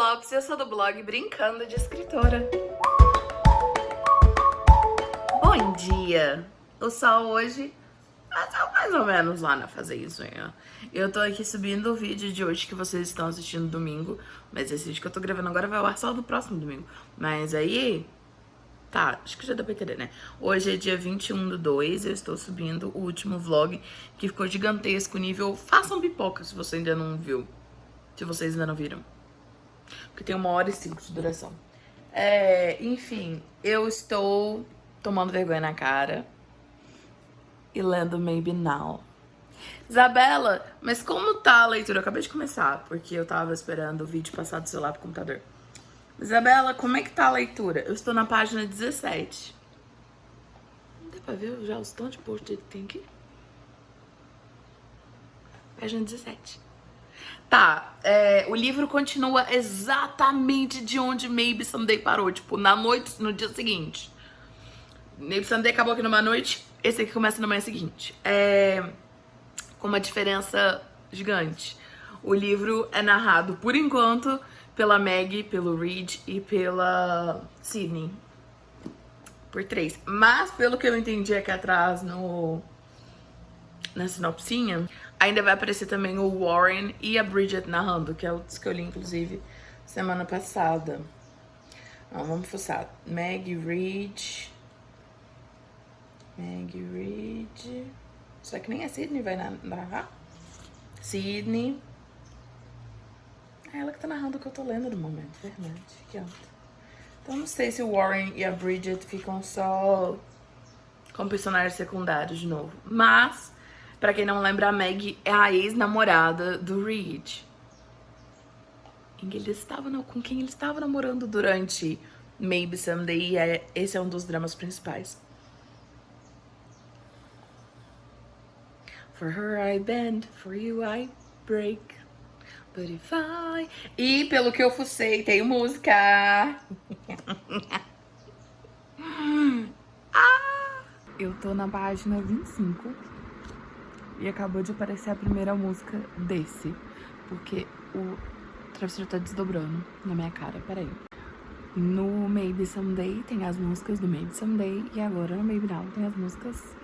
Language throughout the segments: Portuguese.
Lopes, eu sou do blog Brincando de Escritora. Bom dia! O sol hoje tá mais ou menos lá na fazenha. Eu tô aqui subindo o vídeo de hoje que vocês estão assistindo domingo, mas esse vídeo que eu tô gravando agora vai ao ar só no próximo domingo. Mas aí, tá, acho que já dá pra entender, né? Hoje é dia 21/2, eu estou subindo o último vlog que ficou gigantesco, nível façam pipoca se você ainda não viu, se vocês ainda não viram. Porque tem 1h05 de duração. Enfim, eu estou tomando vergonha na cara e lendo Maybe Now. Isabela, mas como tá a leitura? Eu acabei de começar, porque eu tava esperando o vídeo passar do celular pro computador. Isabela, como é que tá a leitura? Eu estou na página 17. Não dá pra ver já os tantos de post que tem aqui? Página 17. Tá, o livro continua exatamente de onde Maybe Someday parou. Tipo, na noite, no dia seguinte. Maybe Someday acabou aqui numa noite, esse aqui começa na manhã seguinte. Com uma diferença gigante. O livro é narrado, por enquanto, pela Maggie, pelo Reed e pela Sydney. Por 3. Mas, pelo que eu entendi aqui atrás na sinopsinha, ainda vai aparecer também o Warren e a Bridget narrando, que é o que eu li, inclusive, semana passada. Vamos fuçar. Maggie Reed. Só que nem a Sydney vai narrar. Sydney. É ela que tá narrando o que eu tô lendo no momento, verdade. Aqui, ó. Então não sei se o Warren e a Bridget ficam só como personagens secundários de novo. Mas, pra quem não lembra, a Maggie é a ex-namorada do Reed. Com quem ele estava namorando durante Maybe Someday. E esse é um dos dramas principais. For her I bend, for you I break. But if I... E pelo que eu fucei, tem música. Eu tô na página 25 e acabou de aparecer a primeira música desse, porque o travesseiro tá desdobrando na minha cara, peraí. No Maybe Someday tem as músicas do Maybe Someday e agora no Maybe Now tem as músicas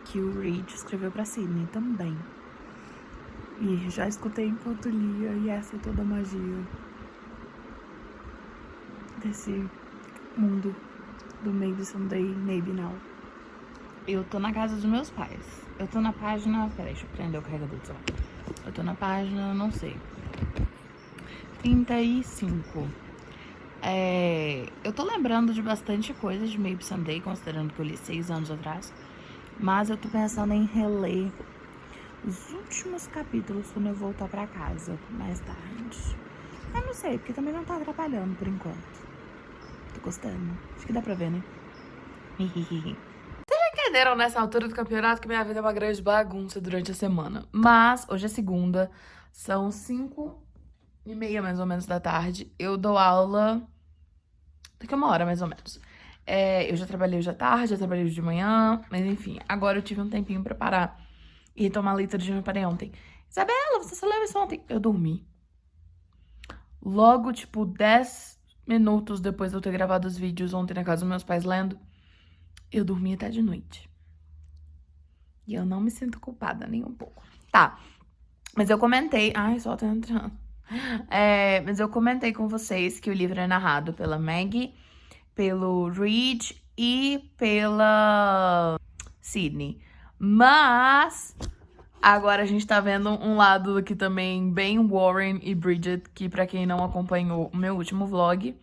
que o Reed escreveu pra Sydney também. E já escutei enquanto lia, e essa é toda a magia desse mundo do Maybe Someday, Maybe Now. Eu tô na casa dos meus pais. Eu tô na página... Peraí, deixa eu prender o carregador do celular. Eu tô na página, não sei, 35. Eu tô lembrando de bastante coisa de Maybe Someday, considerando que eu li 6 anos atrás. Mas eu tô pensando em reler os últimos capítulos quando eu voltar pra casa mais tarde. Eu não sei, porque também não tá atrapalhando por enquanto. Tô gostando. Acho que dá pra ver, né? Vocês já entenderam nessa altura do campeonato que minha vida é uma grande bagunça durante a semana. Mas hoje é segunda, são 5h30 mais ou menos da tarde. Eu dou aula daqui a 1 hora mais ou menos. Eu já trabalhei hoje à tarde, já trabalhei hoje de manhã, mas enfim, agora eu tive um tempinho pra parar e retomar a leitura de parei ontem. Isabela, você só leu isso ontem? Eu dormi. Logo, tipo, 10 minutos depois de eu ter gravado os vídeos ontem na casa dos meus pais lendo, eu dormi até de noite. E eu não me sinto culpada nem um pouco. Tá, mas eu comentei... Ai, só tá entrando. Mas eu comentei com vocês que o livro é narrado pela Maggie, pelo Reed e pela Sydney. Mas agora a gente tá vendo um lado aqui também bem Warren e Bridget, que pra quem não acompanhou o meu último vlog,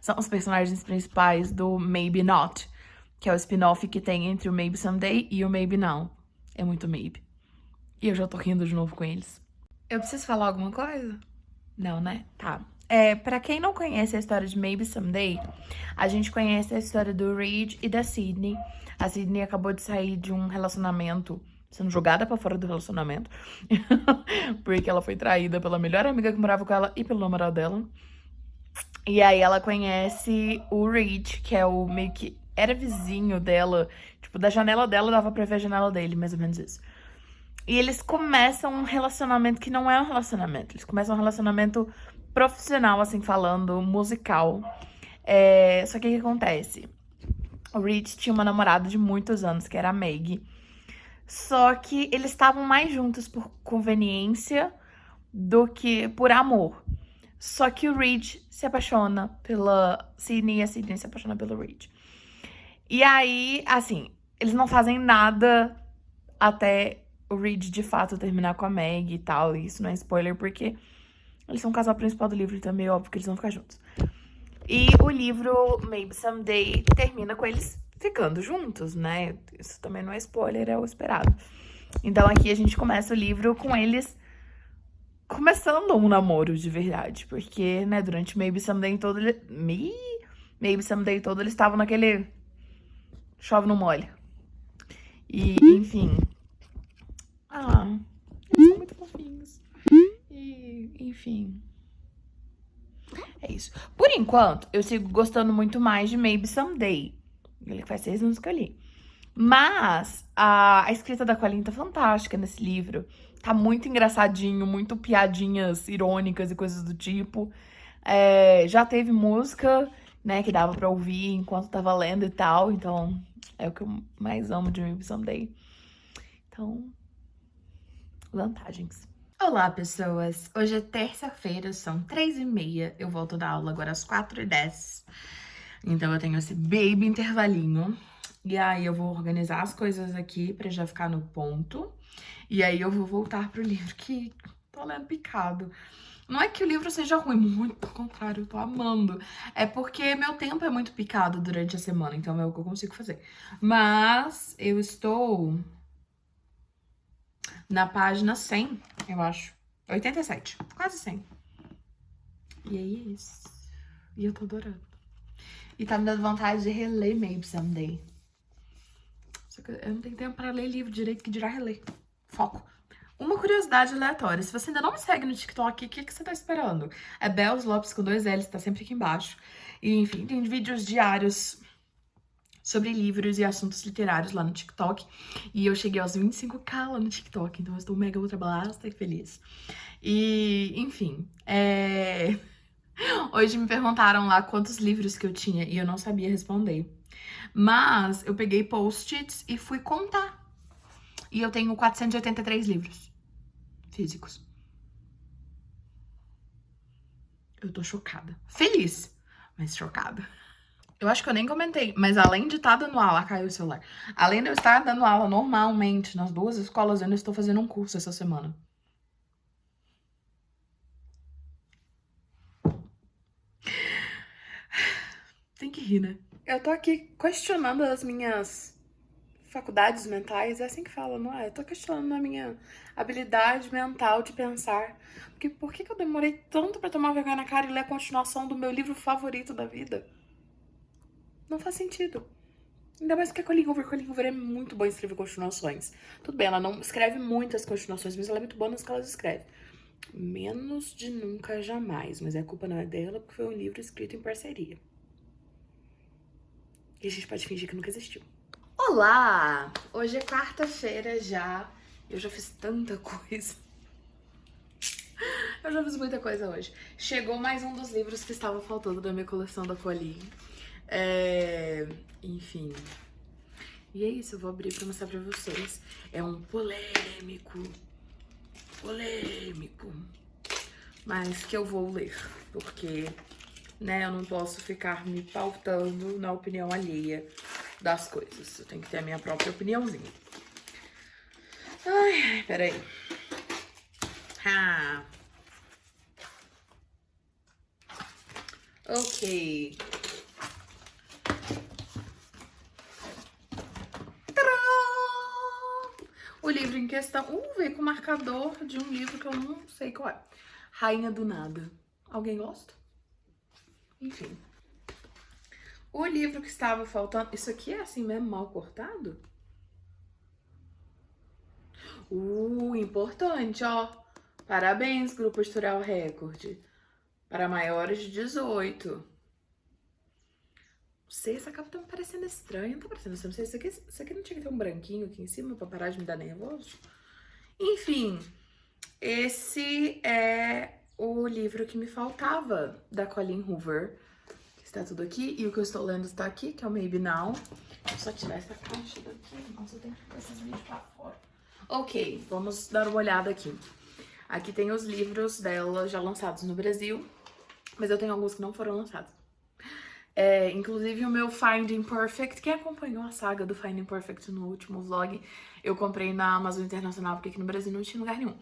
são os personagens principais do Maybe Not, que é o spin-off que tem entre o Maybe Someday e o Maybe Now. É muito Maybe. E eu já tô rindo de novo com eles. Eu preciso falar alguma coisa? Não, né? Tá. Pra quem não conhece a história de Maybe Someday, a gente conhece a história do Reed e da Sydney. A Sydney acabou de sair de um relacionamento, sendo jogada pra fora do relacionamento, porque ela foi traída pela melhor amiga que morava com ela e pelo namorado dela. E aí ela conhece o Reed, que é o meio que era vizinho dela, tipo, da janela dela dava pra ver a janela dele, mais ou menos isso. E eles começam um relacionamento que não é um relacionamento, eles começam um relacionamento profissional, assim, falando, musical. Só que o que acontece? O Reed tinha uma namorada de muitos anos, que era a Meg. Só que eles estavam mais juntos por conveniência do que por amor. Só que o Reed se apaixona pela Sydney e a Sydney se apaixona pelo Reed. E aí, assim, eles não fazem nada até o Reed de fato terminar com a Meg e tal. E isso não é spoiler, porque eles são o casal principal do livro, então é meio óbvio que eles vão ficar juntos. E o livro Maybe Someday termina com eles ficando juntos, né? Isso também não é spoiler, é o esperado. Então aqui a gente começa o livro com eles começando um namoro de verdade. Porque, né, durante Maybe Someday todo Maybe Someday todo eles estavam naquele chove no mole. E, enfim. Eles são muito fofinhos. E, enfim. É isso. Por enquanto, eu sigo gostando muito mais de Maybe Someday. Ele faz 6 anos que eu li. Mas a escrita da Colleen tá fantástica nesse livro. Tá muito engraçadinho, muito piadinhas irônicas e coisas do tipo. Já teve música, né, que dava pra ouvir enquanto tava lendo e tal. Então, é o que eu mais amo de Maybe Someday. Então, vantagens. Olá, pessoas! Hoje é terça-feira, são 3h30. Eu volto da aula agora às 4h10. Então, eu tenho esse baby intervalinho. E aí, eu vou organizar as coisas aqui pra já ficar no ponto. E aí, eu vou voltar pro livro que tô lendo picado. Não é que o livro seja ruim, muito pelo contrário, eu tô amando. É porque meu tempo é muito picado durante a semana, então é o que eu consigo fazer. Mas eu estou na página 100, eu acho. 87, quase 100. E aí é isso. E eu tô adorando. E tá me dando vontade de reler Maybe Someday. Só que eu não tenho tempo pra ler livro direito, que dirá reler. Foco. Uma curiosidade aleatória. Se você ainda não me segue no TikTok, o que você tá esperando? É Bells Lopes com 2 L's, tá sempre aqui embaixo. E, enfim, tem vídeos diários sobre livros e assuntos literários lá no TikTok. E eu cheguei aos 25k lá no TikTok, então eu estou mega ultra blasta e feliz. E, enfim, hoje me perguntaram lá quantos livros que eu tinha e eu não sabia responder. Mas eu peguei post-its e fui contar. E eu tenho 483 livros físicos. Eu tô chocada. Feliz, mas chocada. Eu acho que eu nem comentei, mas além de estar dando aula, caiu o celular. Além de eu estar dando aula normalmente nas 2 escolas, eu ainda estou fazendo um curso essa semana. Tem que rir, né? Eu tô aqui questionando as minhas faculdades mentais, é assim que fala, não é? Eu tô questionando a minha habilidade mental de pensar. Porque por que eu demorei tanto pra tomar vergonha na cara e ler a continuação do meu livro favorito da vida? Não faz sentido. Ainda mais que a Colleen Hoover. Colleen Hoover é muito boa em escrever continuações. Tudo bem, ela não escreve muitas continuações, mas ela é muito boa nas que ela escreve. Menos de Nunca Jamais, mas a culpa não é dela, porque foi um livro escrito em parceria. E a gente pode fingir que nunca existiu. Olá! Hoje é quarta-feira já. Eu já fiz tanta coisa. Eu já fiz muita coisa hoje. Chegou mais um dos livros que estava faltando da minha coleção da Colleen. Enfim. E é isso, eu vou abrir pra mostrar pra vocês. É um polêmico. Mas que eu vou ler, porque, né, eu não posso ficar me pautando na opinião alheia das coisas. Eu tenho que ter a minha própria opiniãozinha. Ai, peraí. Ok. O livro em questão... veio com marcador de um livro que eu não sei qual é. Rainha do Nada. Alguém gosta? Enfim. O livro que estava faltando... Isso aqui é assim mesmo, mal cortado? Importante, ó. Parabéns, Grupo Editorial Record. Para maiores de 18. Não sei, essa capa tá me parecendo estranha. Não tá parecendo estranho. Isso aqui não tinha que ter um branquinho aqui em cima pra parar de me dar nervoso? Enfim, esse é o livro que me faltava da Colleen Hoover, que está tudo aqui, e o que eu estou lendo está aqui, que é o Maybe Now. Vou só tirar essa caixa daqui. Nossa, eu tenho que pôr esses vídeos pra fora. Ok, vamos dar uma olhada aqui. Aqui tem os livros dela já lançados no Brasil, mas eu tenho alguns que não foram lançados. Inclusive o meu Finding Perfect, quem acompanhou a saga do Finding Perfect no último vlog, eu comprei na Amazon Internacional, porque aqui no Brasil não tinha lugar nenhum.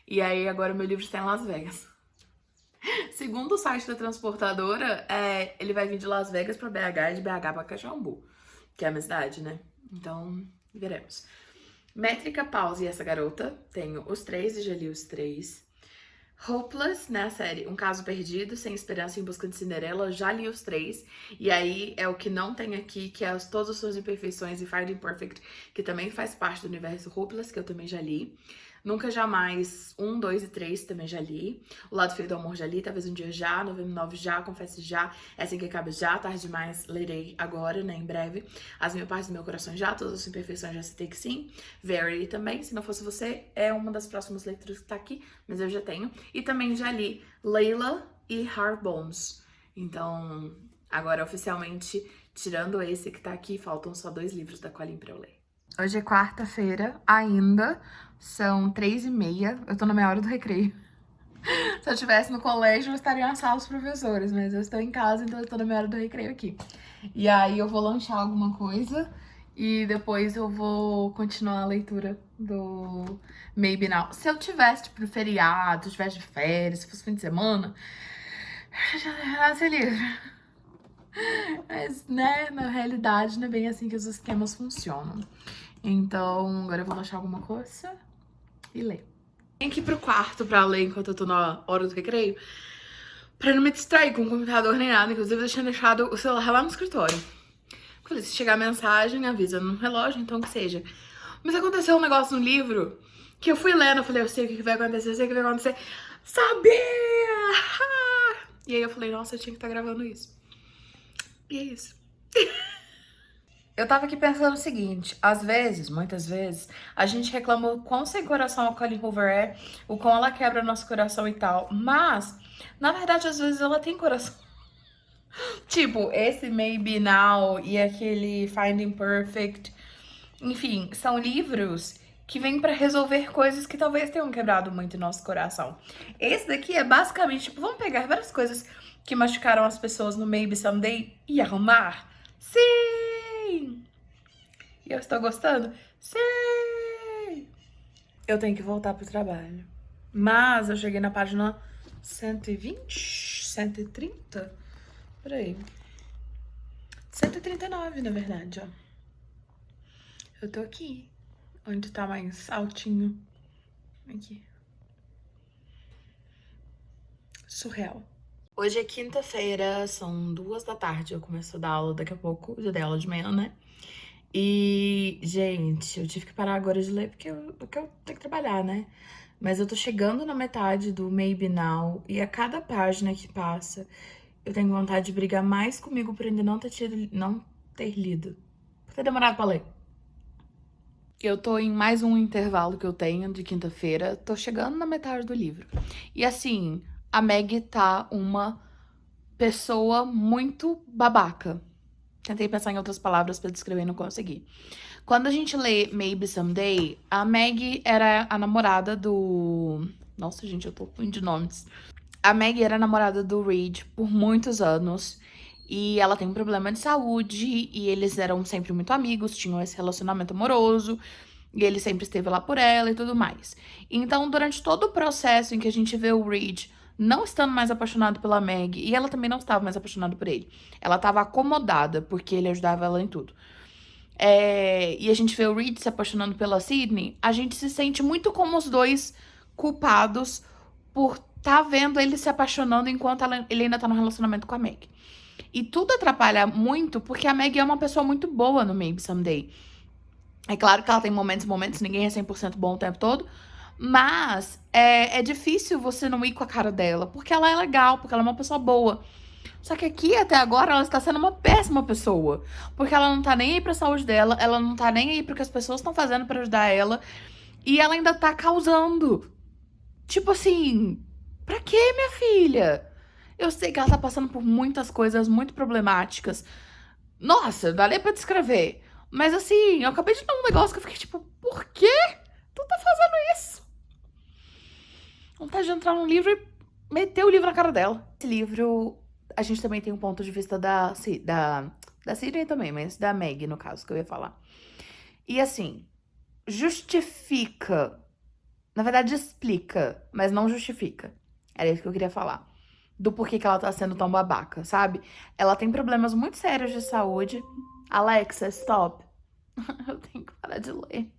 E aí agora o meu livro está em Las Vegas. Segundo o site da transportadora, ele vai vir de Las Vegas pra BH e de BH pra Caxambu, que é a minha cidade, né? Então, veremos. Métrica, Pause e Essa Garota, tenho os 3 e já li os 3. Hopeless, né, a série Um Caso Perdido, Sem Esperança em Busca de Cinderela, já li os 3. E aí é o que não tem aqui, que é Todas as Suas Imperfeições e Finding Perfect, que também faz parte do universo Hopeless, que eu também já li. Nunca Jamais, 1, 2 e 3 também já li. O Lado Feio do Amor já li, Talvez Um Dia já, Novembro 9 já, Confesse já, É Assim Que Acaba já, Tarde Demais lerei agora, né, em breve. As Mil Partes do Meu Coração já, Todas as Imperfeições já citei que sim. Verity também, Se Não Fosse Você, é uma das próximas leituras que tá aqui, mas eu já tenho. E também já li Layla e Hard Bones. Então, agora oficialmente, tirando esse que tá aqui, faltam só 2 livros da Colleen pra eu ler. Hoje é quarta-feira, ainda, são 3h30, eu tô na minha hora do recreio. Se eu estivesse no colégio, eu estaria na sala dos professores, mas eu estou em casa, então eu tô na minha hora do recreio aqui. E aí eu vou lanchar alguma coisa e depois eu vou continuar a leitura do Maybe Now. Se eu tivesse, tipo, feriado, se eu tivesse de férias, se fosse fim de semana, eu já teria esse livro. Mas, né, na realidade não é bem assim que os esquemas funcionam. Então, agora eu vou achar alguma coisa e ler. Tenho que ir pro quarto pra ler enquanto eu tô na hora do recreio, pra não me distrair com o computador nem nada. Inclusive, eu tinha deixado o celular lá no escritório. Falei, se chegar mensagem, avisa no relógio, então que seja. Mas aconteceu um negócio no livro que eu fui lendo, eu falei, eu sei o que vai acontecer, eu sei o que vai acontecer. Sabia! E aí eu falei, nossa, eu tinha que estar gravando isso. E é isso. Eu tava aqui pensando o seguinte, às vezes, muitas vezes, a gente reclama o quão sem coração a Colleen Hoover é, o quão ela quebra nosso coração e tal, mas, na verdade, às vezes ela tem coração. Tipo, esse Maybe Now e aquele Finding Perfect, enfim, são livros que vêm pra resolver coisas que talvez tenham quebrado muito nosso coração. Esse daqui é basicamente, tipo, vamos pegar várias coisas que machucaram as pessoas no Maybe Someday e arrumar? Sim! E eu estou gostando? Sim! Eu tenho que voltar pro trabalho. Mas eu cheguei na página 120, 130? Por aí. 139, na verdade, ó. Eu tô aqui. Onde tá mais altinho. Aqui. Surreal. Hoje é quinta-feira, são 2 da tarde. Eu começo a dar aula daqui a pouco. Já dei aula de manhã, né? E, gente, eu tive que parar agora de ler porque eu tenho que trabalhar, né? Mas eu tô chegando na metade do Maybe Now e a cada página que passa, eu tenho vontade de brigar mais comigo por ainda não ter lido. Por ter demorado pra ler. Eu tô em mais um intervalo que eu tenho de quinta-feira. Tô chegando na metade do livro. E assim, a Meg tá uma pessoa muito babaca. Tentei pensar em outras palavras pra descrever e não consegui. Quando a gente lê Maybe Someday, a Meg era a namorada do... Nossa, gente, eu tô ruim de nomes. A Meg era a namorada do Reed por muitos anos. E ela tem um problema de saúde. E eles eram sempre muito amigos, tinham esse relacionamento amoroso. E ele sempre esteve lá por ela e tudo mais. Então, durante todo o processo em que a gente vê o Reed não estando mais apaixonado pela Meg, e ela também não estava mais apaixonada por ele. Ela estava acomodada, porque ele ajudava ela em tudo. E a gente vê o Reed se apaixonando pela Sydney, a gente se sente muito como os dois culpados por tá vendo ele se apaixonando enquanto ele ainda tá no relacionamento com a Meg. E tudo atrapalha muito, porque a Meg é uma pessoa muito boa no Maybe Someday. É claro que ela tem momentos, ninguém é 100% bom o tempo todo, mas é difícil você não ir com a cara dela, porque ela é legal, porque ela é uma pessoa boa. Só que aqui, até agora, ela está sendo uma péssima pessoa, porque ela não tá nem aí pra saúde dela, ela não tá nem aí pro que as pessoas estão fazendo pra ajudar ela, e ela ainda tá causando. Tipo assim, Pra quê, minha filha? Eu sei que ela tá passando por muitas coisas muito problemáticas. Nossa, daria pra descrever. Mas assim, eu acabei de ler um negócio que eu fiquei tipo, por que tu tá fazendo isso? Vontade de entrar num livro e meter o livro na cara dela. Esse livro, a gente também tem um ponto de vista da Sidney também, mas da Meg, no caso, que eu ia falar. E assim, justifica. Na verdade, explica, mas não justifica. Era isso que eu queria falar. Do porquê que ela tá sendo tão babaca, sabe? Ela tem problemas muito sérios de saúde. Alexa, stop. Eu tenho que parar de ler.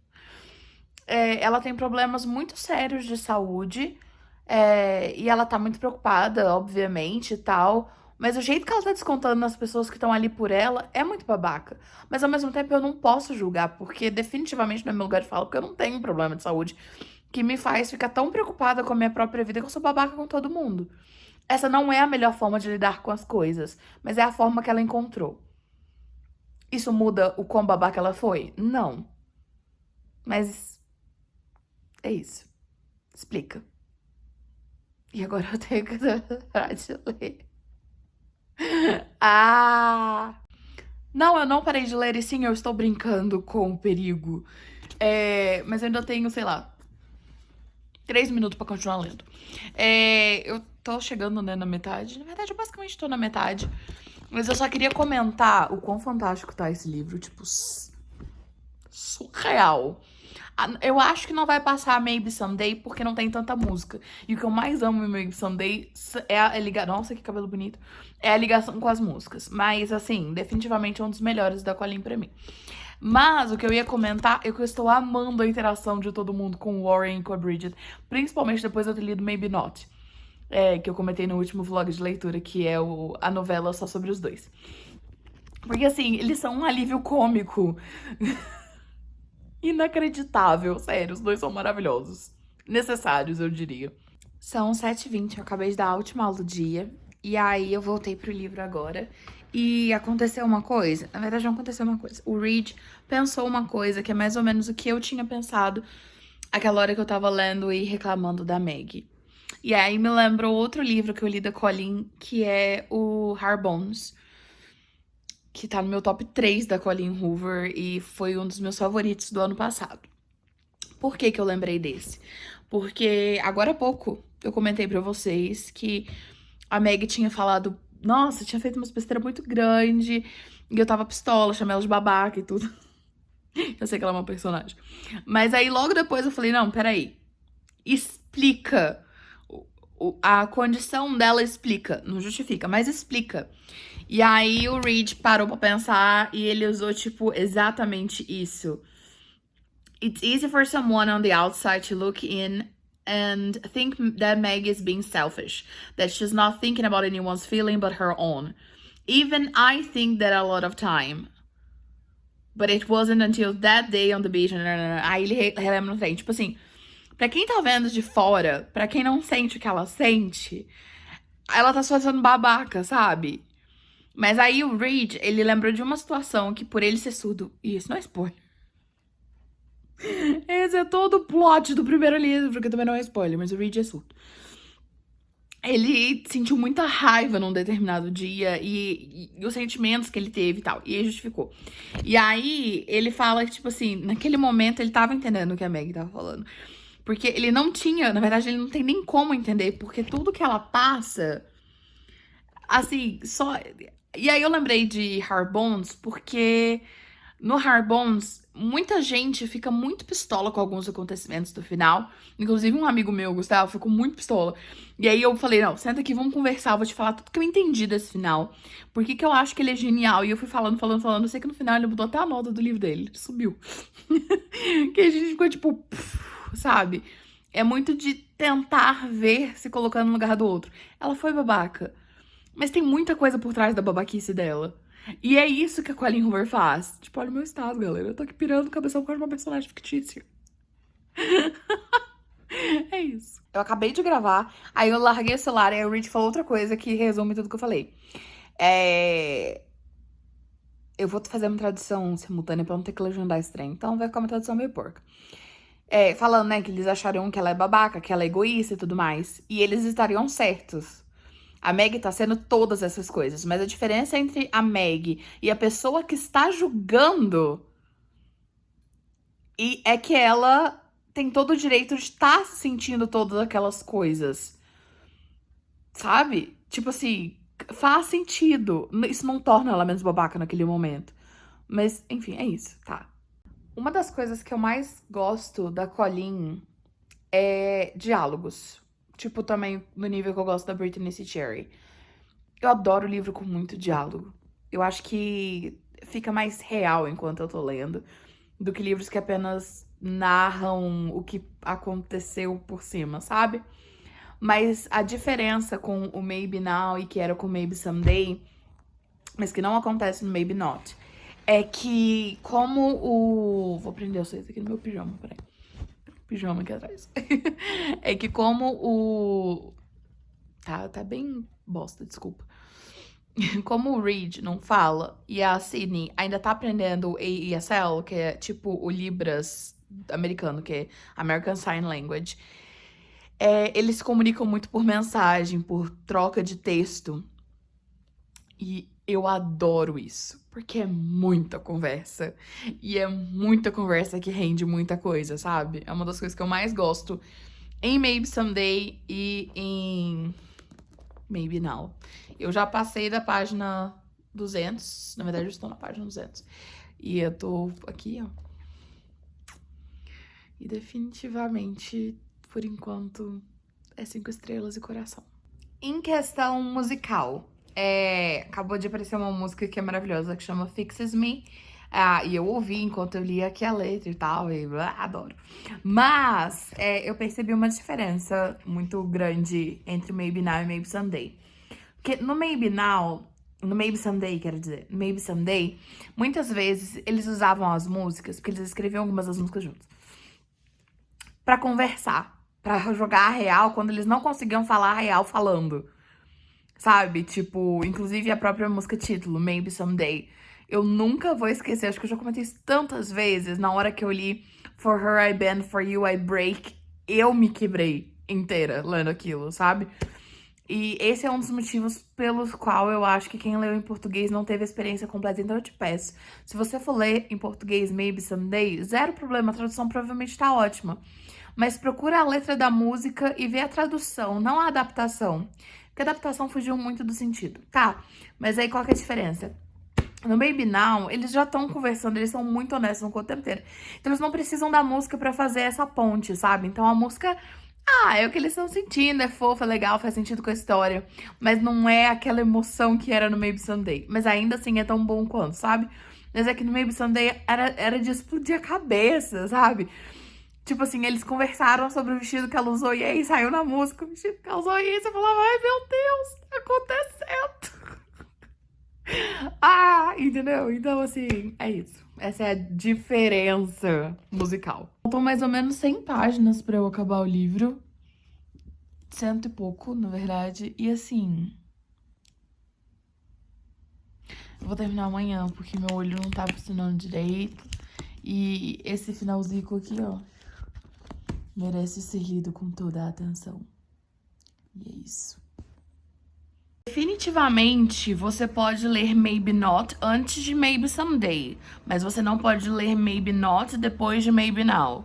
Ela tem problemas muito sérios de saúde. E ela tá muito preocupada, obviamente, e tal. Mas o jeito que ela tá descontando nas pessoas que estão ali por ela é muito babaca. Mas ao mesmo tempo eu não posso julgar, porque definitivamente não é meu lugar de fala, porque eu não tenho problema de saúde que me faz ficar tão preocupada com a minha própria vida que eu sou babaca com todo mundo. Essa não é a melhor forma de lidar com as coisas, mas é a forma que ela encontrou. Isso muda o quão babaca ela foi? Não. Mas é isso. Explica. E agora eu tenho que parar de ler. Ah! Não, eu não parei de ler e sim, eu estou brincando com o perigo. Mas eu ainda tenho, sei lá, 3 minutos pra continuar lendo. Eu tô chegando, né, na metade. Na verdade, eu basicamente tô na metade. Mas eu só queria comentar o quão fantástico tá esse livro. Tipo, surreal. Eu acho que não vai passar Maybe Someday porque não tem tanta música. E o que eu mais amo em Maybe Someday é a ligação. Nossa, que cabelo bonito. É a ligação com as músicas. Mas, assim, definitivamente é um dos melhores da Colleen pra mim. Mas o que eu ia comentar é que eu estou amando a interação de todo mundo com o Warren e com a Bridget. Principalmente depois de eu ter lido Maybe Not. Que eu comentei no último vlog de leitura, que é a novela só sobre os dois. Porque, assim, eles são um alívio cômico. Inacreditável, sério, os dois são maravilhosos. Necessários, eu diria. São 7h20, eu acabei de dar a última aula do dia. E aí eu voltei pro livro agora. E aconteceu uma coisa. Na verdade, não aconteceu uma coisa. O Reed pensou uma coisa que é mais ou menos o que eu tinha pensado aquela hora que eu tava lendo e reclamando da Meg. E aí me lembrou outro livro que eu li da Colleen, que é o Harbones, que tá no meu top 3 da Colleen Hoover e foi um dos meus favoritos do ano passado. Por que que eu lembrei desse? Porque agora há pouco eu comentei pra vocês que a Meg tinha falado, nossa, tinha feito uma besteira muito grande, e eu tava pistola, chamei ela de babaca e tudo. Eu sei que ela é uma personagem. Mas aí logo depois eu falei, não, peraí, explica. A condição dela explica, não justifica, mas explica. E aí o Reed parou pra pensar e ele usou, tipo, exatamente isso. It's easy for someone on the outside to look in and think that Meg is being selfish, that she's not thinking about anyone's feeling but her own. Even I think that a lot of time. But it wasn't until that day on the beach. Aí ele relembra no trem. Tipo assim, pra quem tá vendo de fora, pra quem não sente o que ela sente, ela tá só sendo babaca, sabe? Mas aí o Reed, ele lembrou de uma situação que por ele ser surdo... E isso não é spoiler. Esse é todo o plot do primeiro livro, que também não é spoiler, mas o Reed é surdo. Ele sentiu muita raiva num determinado dia e os sentimentos que ele teve e tal. E ele justificou. E aí, ele fala que, tipo assim, naquele momento ele tava entendendo o que a Meg tava falando. Porque ele não tinha, na verdade, ele não tem nem como entender, porque tudo que ela passa, assim, só... E aí eu lembrei de Harbones, porque no Harbones, muita gente fica muito pistola com alguns acontecimentos do final. Inclusive um amigo meu, Gustavo, ficou muito pistola. E aí eu falei, não, senta aqui, vamos conversar, eu vou te falar tudo que eu entendi desse final. Por que que eu acho que ele é genial. E eu fui falando. Eu sei que no final ele mudou até a nota do livro dele, ele subiu. Que a gente ficou tipo, sabe? É muito de tentar ver se colocando no lugar do outro. Ela foi babaca. Mas tem muita coisa por trás da babaquice dela. E é isso que a Colleen Hoover faz. Tipo, olha o meu estado, galera. Eu tô aqui pirando cabeção por causa de uma personagem fictícia. É isso. Eu acabei de gravar, aí eu larguei o celular e aí o Reed falou outra coisa que resume tudo que eu falei. Eu vou fazer uma tradução simultânea pra não ter que legendar esse trem. Então vai ficar uma tradução meio porca. Falando, né, que eles achariam que ela é babaca, que ela é egoísta e tudo mais. E eles estariam certos. A Meg tá sendo todas essas coisas. Mas a diferença entre a Meg e a pessoa que está julgando é que ela tem todo o direito de estar sentindo todas aquelas coisas. Sabe? Tipo assim, faz sentido. Isso não torna ela menos babaca naquele momento. Mas, enfim, é isso, tá? Uma das coisas que eu mais gosto da Colleen é diálogos. Tipo, também no nível que eu gosto da Brittany C. Cherry. Eu adoro livro com muito diálogo. Eu acho que fica mais real enquanto eu tô lendo do que livros que apenas narram o que aconteceu por cima, sabe? Mas a diferença com o Maybe Now e que era com Maybe Someday, mas que não acontece no Maybe Not, é que como o... Vou prender vocês aqui no meu pijama, peraí. Pijama aqui atrás. É que como o... Tá bem bosta, desculpa. Como o Reed não fala e a Sydney ainda tá aprendendo o AESL, que é tipo o Libras americano, que é American Sign Language, eles se comunicam muito por mensagem, por troca de texto. E eu adoro isso, porque é muita conversa. E é muita conversa que rende muita coisa, sabe? É uma das coisas que eu mais gosto em Maybe Someday e em Maybe Now. Eu já passei da página 200, na verdade eu estou na página 200. E eu tô aqui, ó. E definitivamente, por enquanto, é 5 estrelas e coração. Em questão musical, acabou de aparecer uma música que é maravilhosa, que chama Fixes Me. E eu ouvi enquanto eu li aqui a letra e tal, e adoro. Mas eu percebi uma diferença muito grande entre Maybe Now e Maybe Someday. Porque no Maybe Now, no Maybe Someday, quero dizer, no Maybe Someday, muitas vezes eles usavam as músicas, porque eles escreviam algumas das músicas juntos, pra conversar, pra jogar a real quando eles não conseguiam falar a real falando. Sabe? Tipo, inclusive a própria música título, Maybe Someday. Eu nunca vou esquecer, acho que eu já comentei isso tantas vezes. Na hora que eu li For Her I Bend, For You I Break, eu me quebrei inteira lendo aquilo, sabe? E esse é um dos motivos pelos qual eu acho que quem leu em português não teve a experiência completa. Então eu te peço, se você for ler em português Maybe Someday, zero problema, a tradução provavelmente tá ótima. Mas procura a letra da música e vê a tradução, não a adaptação. Porque a adaptação fugiu muito do sentido. Tá, mas aí qual que é a diferença? No Baby Now, eles já estão conversando, eles são muito honestos no tempo inteiro. Então eles não precisam da música pra fazer essa ponte, sabe? Então a música, é o que eles estão sentindo, é fofo, é legal, faz sentido com a história. Mas não é aquela emoção que era no Maybe Someday. Mas ainda assim é tão bom quanto, sabe? Mas é que no Maybe Someday era de explodir a cabeça, sabe? Tipo assim, eles conversaram sobre o vestido que ela usou e aí saiu na música o vestido que ela usou e aí você falava, ai meu Deus, tá acontecendo. Entendeu? Então assim, é isso. Essa é a diferença musical. Faltam mais ou menos 100 páginas pra eu acabar o livro. 100 e pouco, na verdade. E assim... eu vou terminar amanhã, porque meu olho não tá funcionando direito. E esse finalzinho aqui, ó, merece ser lido com toda a atenção. E é isso. Definitivamente, você pode ler Maybe Not antes de Maybe Someday. Mas você não pode ler Maybe Not depois de Maybe Now.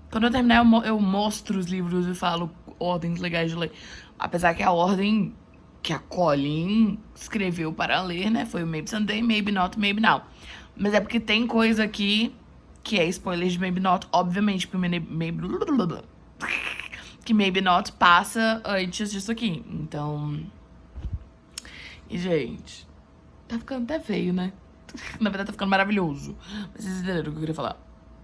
Quando eu terminar, eu mostro os livros e falo ordens legais de ler. Apesar que a ordem que a Colleen escreveu para ler, né, foi o Maybe Someday, Maybe Not, Maybe Now. Mas é porque tem coisa aqui que é spoiler de Maybe Not, obviamente, porque que Maybe Not passa antes disso aqui. Então... e, gente, tá ficando até feio, né? Na verdade, tá ficando maravilhoso. Mas vocês entenderam o que eu queria falar?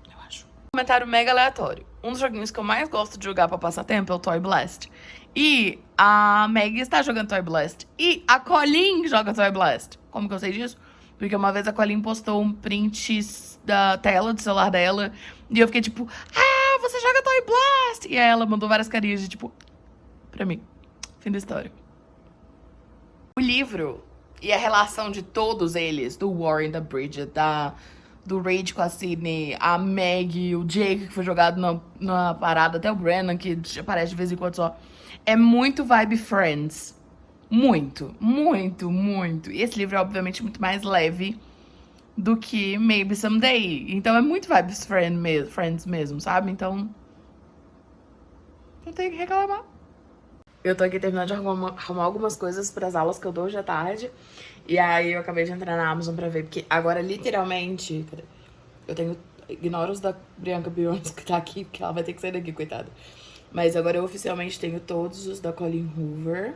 Eu acho. Comentário mega aleatório. Um dos joguinhos que eu mais gosto de jogar pra passar tempo é o Toy Blast. E a Meg está jogando Toy Blast. E a Colleen joga Toy Blast. Como que eu sei disso? Porque uma vez a Colleen postou um print da tela do celular dela. E eu fiquei tipo, você joga Toy Blast! E aí ela mandou várias carinhas de tipo, pra mim. Fim da história. O livro e a relação de todos eles, do Warren, da Bridget, da do Rage com a Sydney, a Maggie, o Jake, que foi jogado na parada, até o Brennan, que aparece de vez em quando só. É muito vibe Friends. Muito, muito, muito. E esse livro é, obviamente, muito mais leve do que Maybe Someday. Então é muito vibes Friends mesmo, sabe? Então, não tenho o que reclamar. Eu tô aqui terminando de arrumar algumas coisas pras aulas que eu dou hoje à tarde. E aí eu acabei de entrar na Amazon pra ver, porque agora, literalmente, eu tenho... Ignoro os da Bianca Beyoncé que tá aqui, porque ela vai ter que sair daqui, coitada. Mas agora eu oficialmente tenho todos os da Colleen Hoover,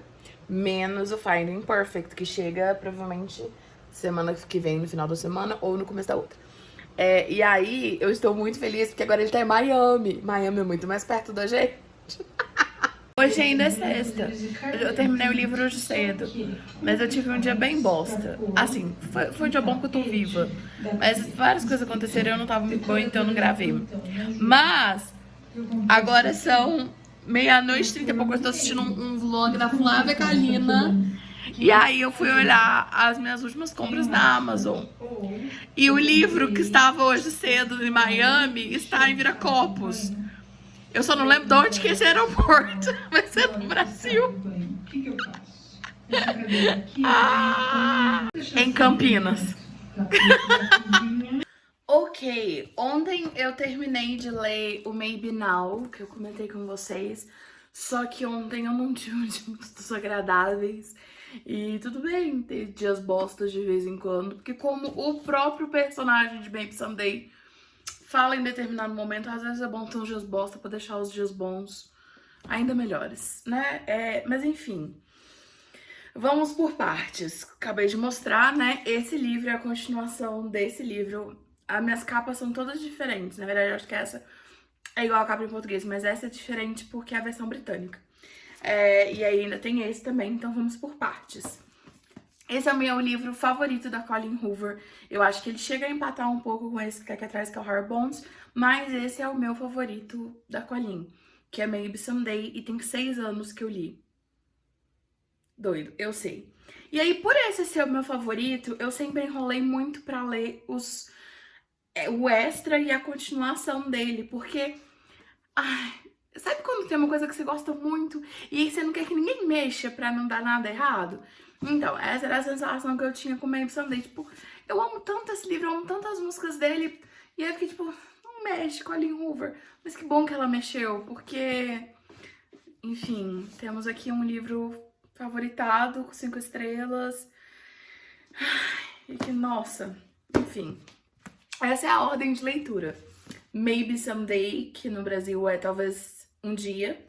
menos o Finding Perfect, que chega provavelmente semana que vem, no final da semana, ou no começo da outra. E aí, eu estou muito feliz, porque agora ele tá em Miami. Miami é muito mais perto da gente. Hoje ainda é sexta. Eu terminei o livro hoje cedo, mas eu tive um dia bem bosta. Assim, foi um dia bom que eu tô viva, mas várias coisas aconteceram e eu não tava muito boa, então eu não gravei. Mas, agora são meia-noite, 30 e pouco, eu tô assistindo um vlog da Flávia Kalina. E aí eu fui olhar as minhas últimas compras na Amazon. E o livro que estava hoje cedo em Miami está em Viracopos. Eu só não lembro de onde que é esse aeroporto, mas é do Brasil. Em Campinas. Ok, ontem eu terminei de ler o Maybe Now, que eu comentei com vocês. Só que ontem eu não tive um dia muito agradáveis. E tudo bem ter dias bostas de vez em quando, porque como o próprio personagem de Maybe Someday fala em determinado momento, às vezes é bom ter uns dias bosta pra deixar os dias bons ainda melhores, né? Mas enfim, vamos por partes. Acabei de mostrar, né? Esse livro é a continuação desse livro. As minhas capas são todas diferentes. Na verdade, eu acho que essa é igual a capa em português, mas essa é diferente porque é a versão britânica. E aí ainda tem esse também, então vamos por partes. Esse é o meu livro favorito da Colleen Hoover. Eu acho que ele chega a empatar um pouco com esse que tá aqui atrás, que é o Hard Bones, mas esse é o meu favorito da Colleen, que é Maybe Someday, e tem 6 anos que eu li. Doido, eu sei. E aí, por esse ser o meu favorito, eu sempre enrolei muito pra ler o extra e a continuação dele, porque... Ai, sabe quando tem uma coisa que você gosta muito e aí você não quer que ninguém mexa pra não dar nada errado? Então, essa era a sensação que eu tinha com o Maybe Someday. Tipo, eu amo tanto esse livro, eu amo tantas músicas dele. E aí eu fiquei tipo, não mexe com a Colleen Hoover. Mas que bom que ela mexeu, porque... Enfim, temos aqui um livro favoritado, com 5 estrelas. E que, nossa, enfim. Essa é a ordem de leitura. Maybe Someday, que no Brasil é talvez um dia.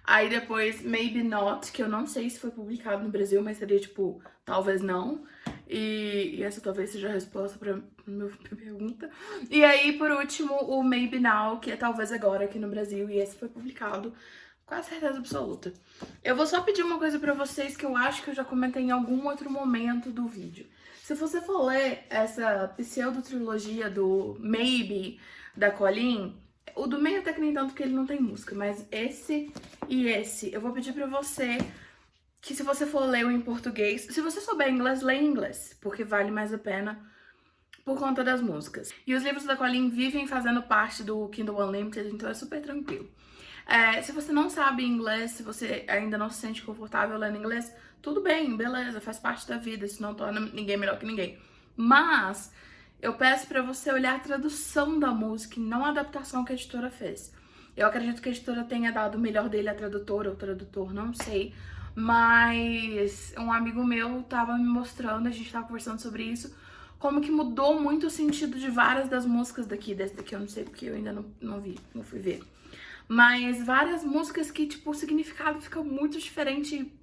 Aí depois Maybe Not, que eu não sei se foi publicado no Brasil, mas seria tipo, talvez não. E essa talvez seja a resposta pra minha pergunta. E aí, por último, o Maybe Now, que é talvez agora aqui no Brasil. E esse foi publicado com a certeza absoluta. Eu vou só pedir uma coisa pra vocês que eu acho que eu já comentei em algum outro momento do vídeo. Se você for ler essa pseudo-trilogia do Maybe, da Colleen, o do meio até que nem tanto, porque ele não tem música, mas esse e esse, eu vou pedir pra você que se você for ler em português, se você souber inglês, lê em inglês, porque vale mais a pena por conta das músicas. E os livros da Colleen vivem fazendo parte do Kindle Unlimited, então é super tranquilo. Se você não sabe inglês, se você ainda não se sente confortável lendo inglês, tudo bem, beleza, faz parte da vida, isso não torna ninguém melhor que ninguém. Mas eu peço pra você olhar a tradução da música e não a adaptação que a editora fez. Eu acredito que a editora tenha dado o melhor dele à tradutora ou tradutor, não sei. Mas um amigo meu tava me mostrando, a gente tava conversando sobre isso, como que mudou muito o sentido de várias das músicas daqui. Desse daqui eu não sei porque eu ainda não vi, não fui ver. Mas várias músicas que, tipo, o significado fica muito diferente,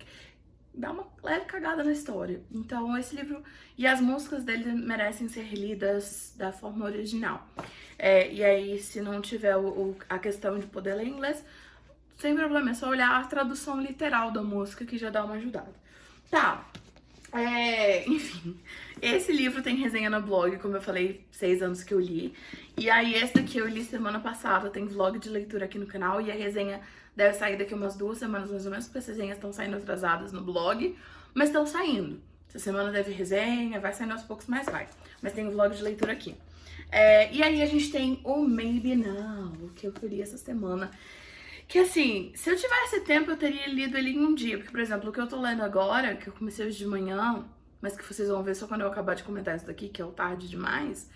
dá uma leve cagada na história. Então esse livro e as músicas dele merecem ser lidas da forma original. E aí, se não tiver a questão de poder ler inglês, sem problema, é só olhar a tradução literal da música que já dá uma ajudada. Tá, enfim, esse livro tem resenha no blog, como eu falei, 6 anos que eu li. E aí esse daqui eu li semana passada, tem vlog de leitura aqui no canal e a resenha deve sair daqui umas 2 semanas mais ou menos, porque as resenhas estão saindo atrasadas no blog, mas estão saindo. Essa semana deve resenha, vai saindo aos poucos, mas vai. Mas tem um vlog de leitura aqui. E aí a gente tem o Maybe Now, que eu li essa semana. Que assim, se eu tivesse tempo, eu teria lido ele em um dia. Porque, por exemplo, o que eu tô lendo agora, que eu comecei hoje de manhã, mas que vocês vão ver só quando eu acabar de comentar isso daqui, que é o tarde demais,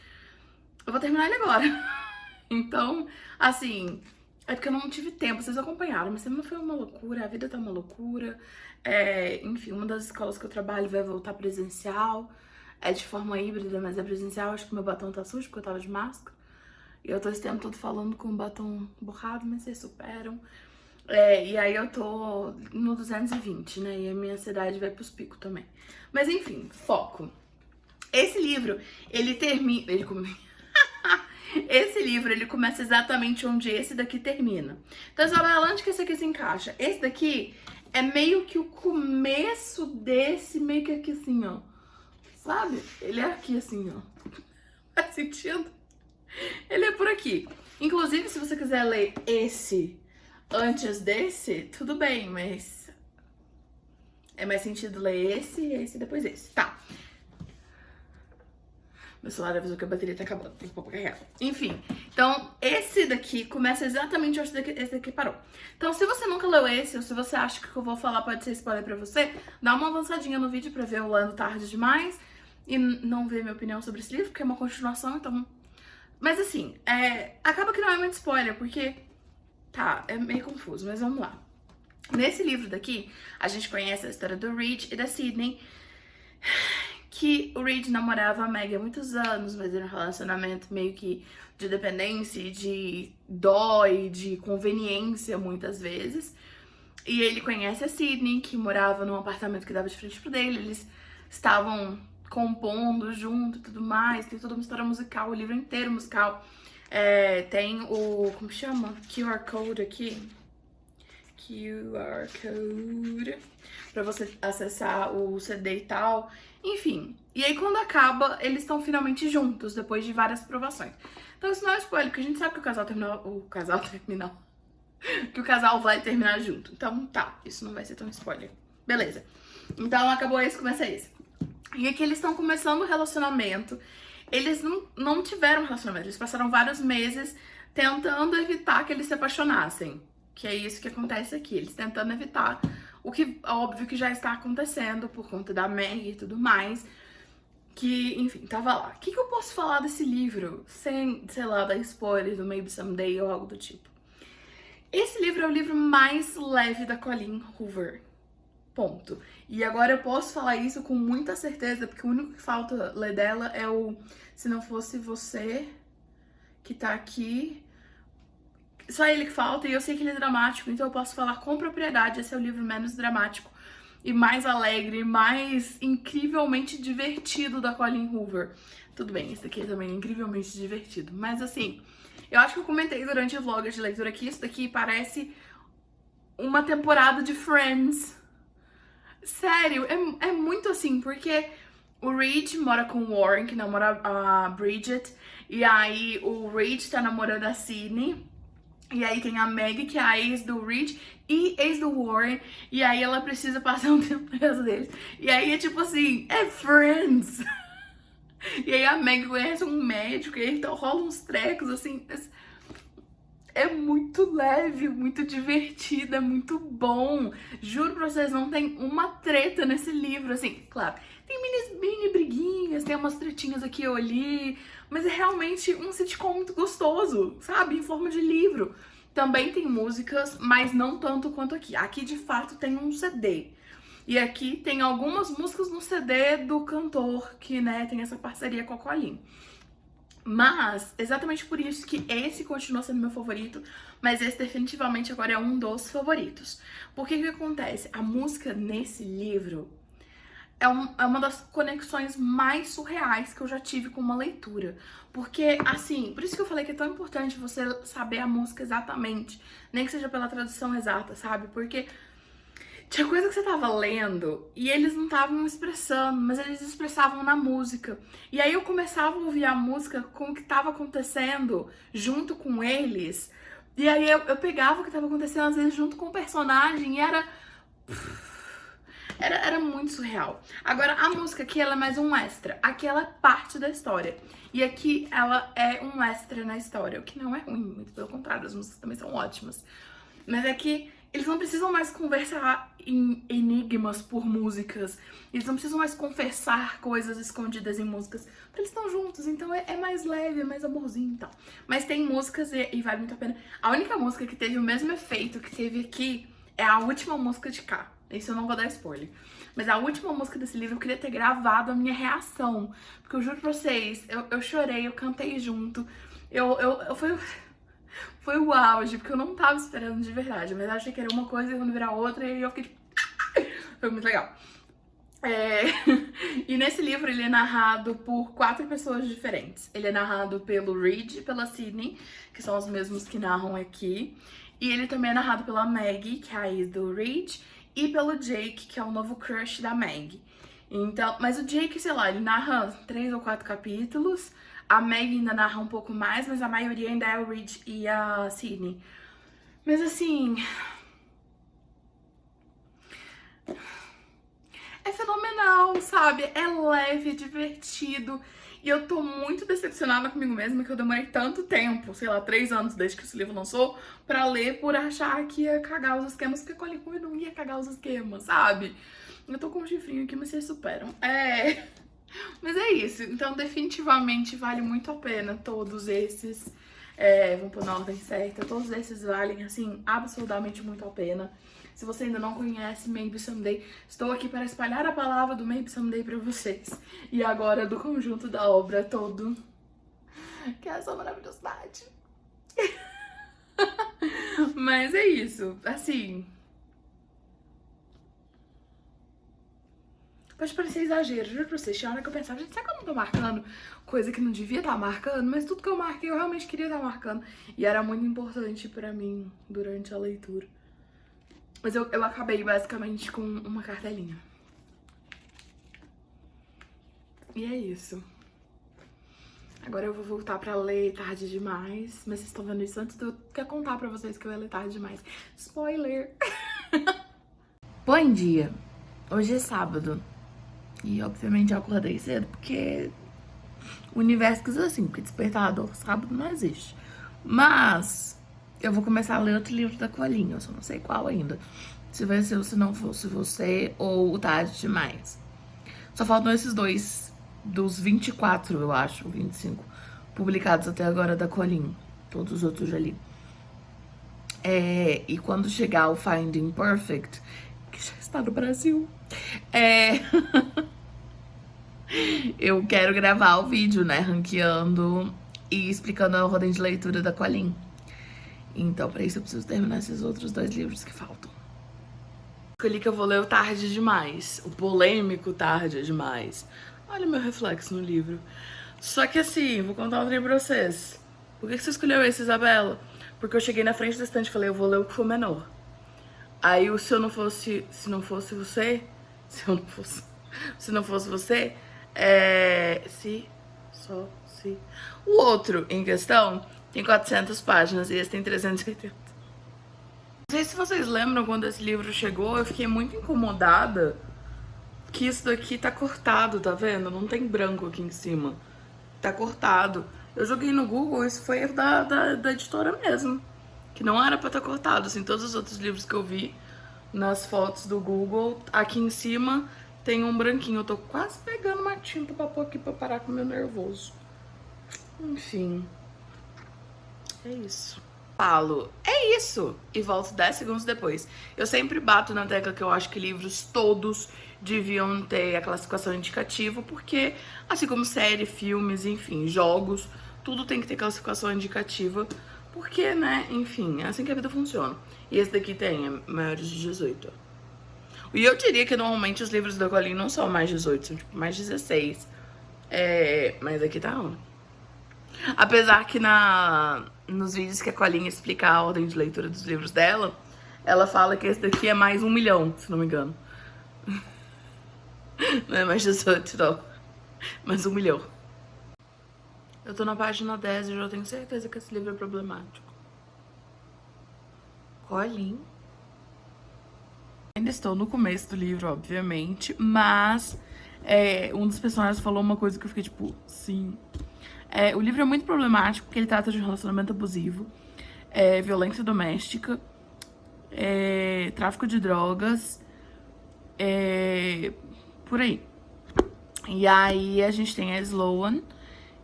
eu vou terminar ele agora. Então, assim, é porque eu não tive tempo, vocês acompanharam, mas semana foi uma loucura, a vida tá uma loucura. Enfim, uma das escolas que eu trabalho vai voltar presencial, é de forma híbrida, mas é presencial. Acho que meu batom tá sujo porque eu tava de máscara. E eu tô esse tempo todo falando com o batom borrado, mas vocês superam. E aí eu tô no 220, né? E a minha ansiedade vai pros picos também. Mas enfim, foco. Esse livro, ele termina... Esse livro, ele começa exatamente onde esse daqui termina. Então, Isabela, onde que esse aqui se encaixa? Esse daqui é meio que o começo desse, meio que aqui assim, ó. Sabe? Ele é aqui assim, ó. Faz sentido? Ele é por aqui. Inclusive, se você quiser ler esse antes desse, tudo bem, mas é mais sentido ler esse e esse depois esse. Tá. Meu celular avisou que a bateria tá acabando, tem que pôr pra carregar. Enfim, então esse daqui começa exatamente onde esse daqui parou. Então, se você nunca leu esse, ou se você acha que o que eu vou falar pode ser spoiler pra você, dá uma avançadinha no vídeo pra ver o Lendo tarde demais e não ver minha opinião sobre esse livro, porque é uma continuação, então... Mas assim, acaba que não é muito spoiler, porque... Tá, é meio confuso, mas vamos lá. Nesse livro daqui, a gente conhece a história do Reed e da Sydney, que o Reed namorava a Meg há muitos anos, mas era um relacionamento meio que de dependência, de dó e de conveniência muitas vezes. E ele conhece a Sydney, que morava num apartamento que dava de frente pro dele, eles estavam compondo junto e tudo mais, tem toda uma história musical, o livro inteiro musical. Tem o, como chama? QR Code aqui. QR Code pra você acessar o CD e tal. Enfim, e aí quando acaba, eles estão finalmente juntos, depois de várias provações. Então isso não é spoiler, porque a gente sabe que o casal terminou. Que o casal vai terminar junto. Então tá, isso não vai ser tão spoiler. Beleza. Então acabou esse, começa esse. E aqui eles estão começando o relacionamento. Eles não tiveram relacionamento, eles passaram vários meses tentando evitar que eles se apaixonassem. Que é isso que acontece aqui, eles tentando evitar o que, óbvio, que já está acontecendo por conta da Meg e tudo mais. Que, enfim, tava lá. O que eu posso falar desse livro sem, sei lá, dar spoiler do Maybe Someday ou algo do tipo? Esse livro é o livro mais leve da Colleen Hoover. Ponto. E agora eu posso falar isso com muita certeza, porque o único que falta ler dela é o Se Não Fosse Você, que tá aqui. Só ele que falta, e eu sei que ele é dramático, então eu posso falar com propriedade. Esse é o livro menos dramático e mais alegre, mais incrivelmente divertido da Colleen Hoover. Tudo bem, esse daqui é também incrivelmente divertido, mas assim, eu acho que eu comentei durante o vlog de leitura que isso daqui parece uma temporada de Friends. Sério, é muito assim, porque o Reed mora com o Warren, que namora a Bridget, e aí o Reed tá namorando a Sydney, e aí tem a Meg, que é a ex do Reed e ex do Warren, e aí ela precisa passar um tempo na casa deles. E aí é tipo assim, é Friends! E aí a Meg conhece um médico, e aí então rola uns trecos, assim... É muito leve, muito divertido, é muito bom. Juro pra vocês, não tem uma treta nesse livro, assim, claro. Tem mini briguinhas, tem umas tretinhas aqui ou ali, mas é realmente um sitcom muito gostoso, sabe? Em forma de livro. Também tem músicas, mas não tanto quanto aqui. Aqui, de fato, tem um CD. E aqui tem algumas músicas no CD do cantor, que, né, tem essa parceria com a Colleen. Mas, exatamente por isso que esse continua sendo meu favorito, mas esse definitivamente agora é um dos favoritos. Porque o que acontece? A música nesse livro é uma das conexões mais surreais que eu já tive com uma leitura. Porque, assim, por isso que eu falei que é tão importante você saber a música exatamente, nem que seja pela tradução exata, sabe? Porque tinha coisa que você tava lendo e eles não estavam expressando, mas eles expressavam na música. E aí eu começava a ouvir a música com o que tava acontecendo junto com eles. E aí eu pegava o que tava acontecendo, às vezes, junto com o personagem e Era muito surreal. Agora, a música aqui, ela é mais um extra. Aqui ela é parte da história. E aqui ela é um extra na história, o que não é ruim, muito pelo contrário, as músicas também são ótimas. Mas é que eles não precisam mais conversar em enigmas por músicas. Eles não precisam mais confessar coisas escondidas em músicas. Porque eles estão juntos, então é mais leve, é mais amorzinho e tal. Mas tem músicas e vale muito a pena. A única música que teve o mesmo efeito que teve aqui é a última música de cá. Isso eu não vou dar spoiler. Mas a última música desse livro eu queria ter gravado a minha reação. Porque eu juro pra vocês, eu chorei, eu cantei junto. Foi o auge, porque eu não tava esperando de verdade. Mas eu achei que era uma coisa e quando virar outra, e eu fiquei tipo... Foi muito legal. E nesse livro ele é narrado por 4 pessoas diferentes. Ele é narrado pelo Reed e pela Sydney, que são os mesmos que narram aqui. E ele também é narrado pela Maggie, que é a ex do Reed, e pelo Jake, que é o novo crush da Maggie. Então, mas o Jake, sei lá, ele narra 3 ou 4 capítulos. A Maggie ainda narra um pouco mais, mas a maioria ainda é o Reed e a Sydney. Mas assim... é fenomenal, sabe? É leve, divertido. E eu tô muito decepcionada comigo mesma que eu demorei tanto tempo, sei lá, 3 anos desde que esse livro lançou, pra ler por achar que ia cagar os esquemas, porque Colin Hoover não ia cagar os esquemas, sabe? Eu tô com um chifrinho aqui, mas vocês superam. Mas é isso. Então, definitivamente vale muito a pena todos esses. Vamos pôr na ordem certa. Todos esses valem, assim, absolutamente muito a pena. Se você ainda não conhece Maybe Someday, estou aqui para espalhar a palavra do Maybe Someday para vocês. E agora do conjunto da obra todo, que é essa maravilhosidade. Mas é isso, assim... pode parecer exagero, juro pra vocês. Tinha hora que eu pensava, gente, será que eu não tô marcando coisa que não devia estar marcando? Mas tudo que eu marquei, eu realmente queria estar marcando. E era muito importante pra mim durante a leitura. Mas eu acabei basicamente com uma cartelinha. E é isso. Agora eu vou voltar pra ler Tarde Demais. Mas vocês estão vendo isso antes de eu quero contar pra vocês que eu ia ler Tarde Demais. Spoiler! Bom dia! Hoje é sábado. E obviamente eu acordei cedo porque o universo quis assim, porque despertador sábado não existe. Mas eu vou começar a ler outro livro da Colinha, eu só não sei qual ainda. Se vai ser o Se Não Fosse Você ou o Tarde Demais. Só faltam esses dois, dos 24, eu acho, 25, publicados até agora da Colinha. Todos os outros já li. E quando chegar o Finding Perfect, que já está no Brasil, eu quero gravar o vídeo, né, ranqueando e explicando a ordem de leitura da Colin. Então, pra isso eu preciso terminar esses outros 2 livros que faltam. Escolhi que eu vou ler o Tarde Demais, o polêmico Tarde Demais. Olha o meu reflexo no livro. Só que assim, vou contar um trem pra vocês. Por que você escolheu esse, Isabela? Porque eu cheguei na frente da estante e falei, eu vou ler o que for menor. Aí o Se Não Fosse Você, o outro em questão tem 400 páginas e esse tem 380. Não sei se vocês lembram quando esse livro chegou, eu fiquei muito incomodada que isso daqui tá cortado, tá vendo? Não tem branco aqui em cima. Tá cortado. Eu joguei no Google, isso foi erro da editora mesmo. Que não era pra estar cortado, assim, todos os outros livros que eu vi nas fotos do Google, aqui em cima tem um branquinho. Eu tô quase pegando uma tinta pra pôr aqui pra parar com o meu nervoso. Enfim, é isso. Falo, é isso! E volto 10 segundos depois. Eu sempre bato na tecla que eu acho que livros todos deviam ter a classificação indicativa, porque, assim como série, filmes, enfim, jogos, tudo tem que ter classificação indicativa, porque, né, enfim, é assim que a vida funciona. E esse daqui tem maiores de 18. E eu diria que normalmente os livros da Colin não são mais 18, são tipo mais 16. Mas aqui tá on. Apesar que nos vídeos que a Colin explica a ordem de leitura dos livros dela, ela fala que esse daqui é mais 1 milhão, se não me engano. Não é mais 18, não. Mais 1 milhão. Eu tô na página 10 e já tenho certeza que esse livro é problemático. Colin. Ainda estou no começo do livro, obviamente, mas um dos personagens falou uma coisa que eu fiquei tipo, sim. O livro é muito problemático porque ele trata de um relacionamento abusivo, violência doméstica, tráfico de drogas, por aí. E aí a gente tem a Sloan,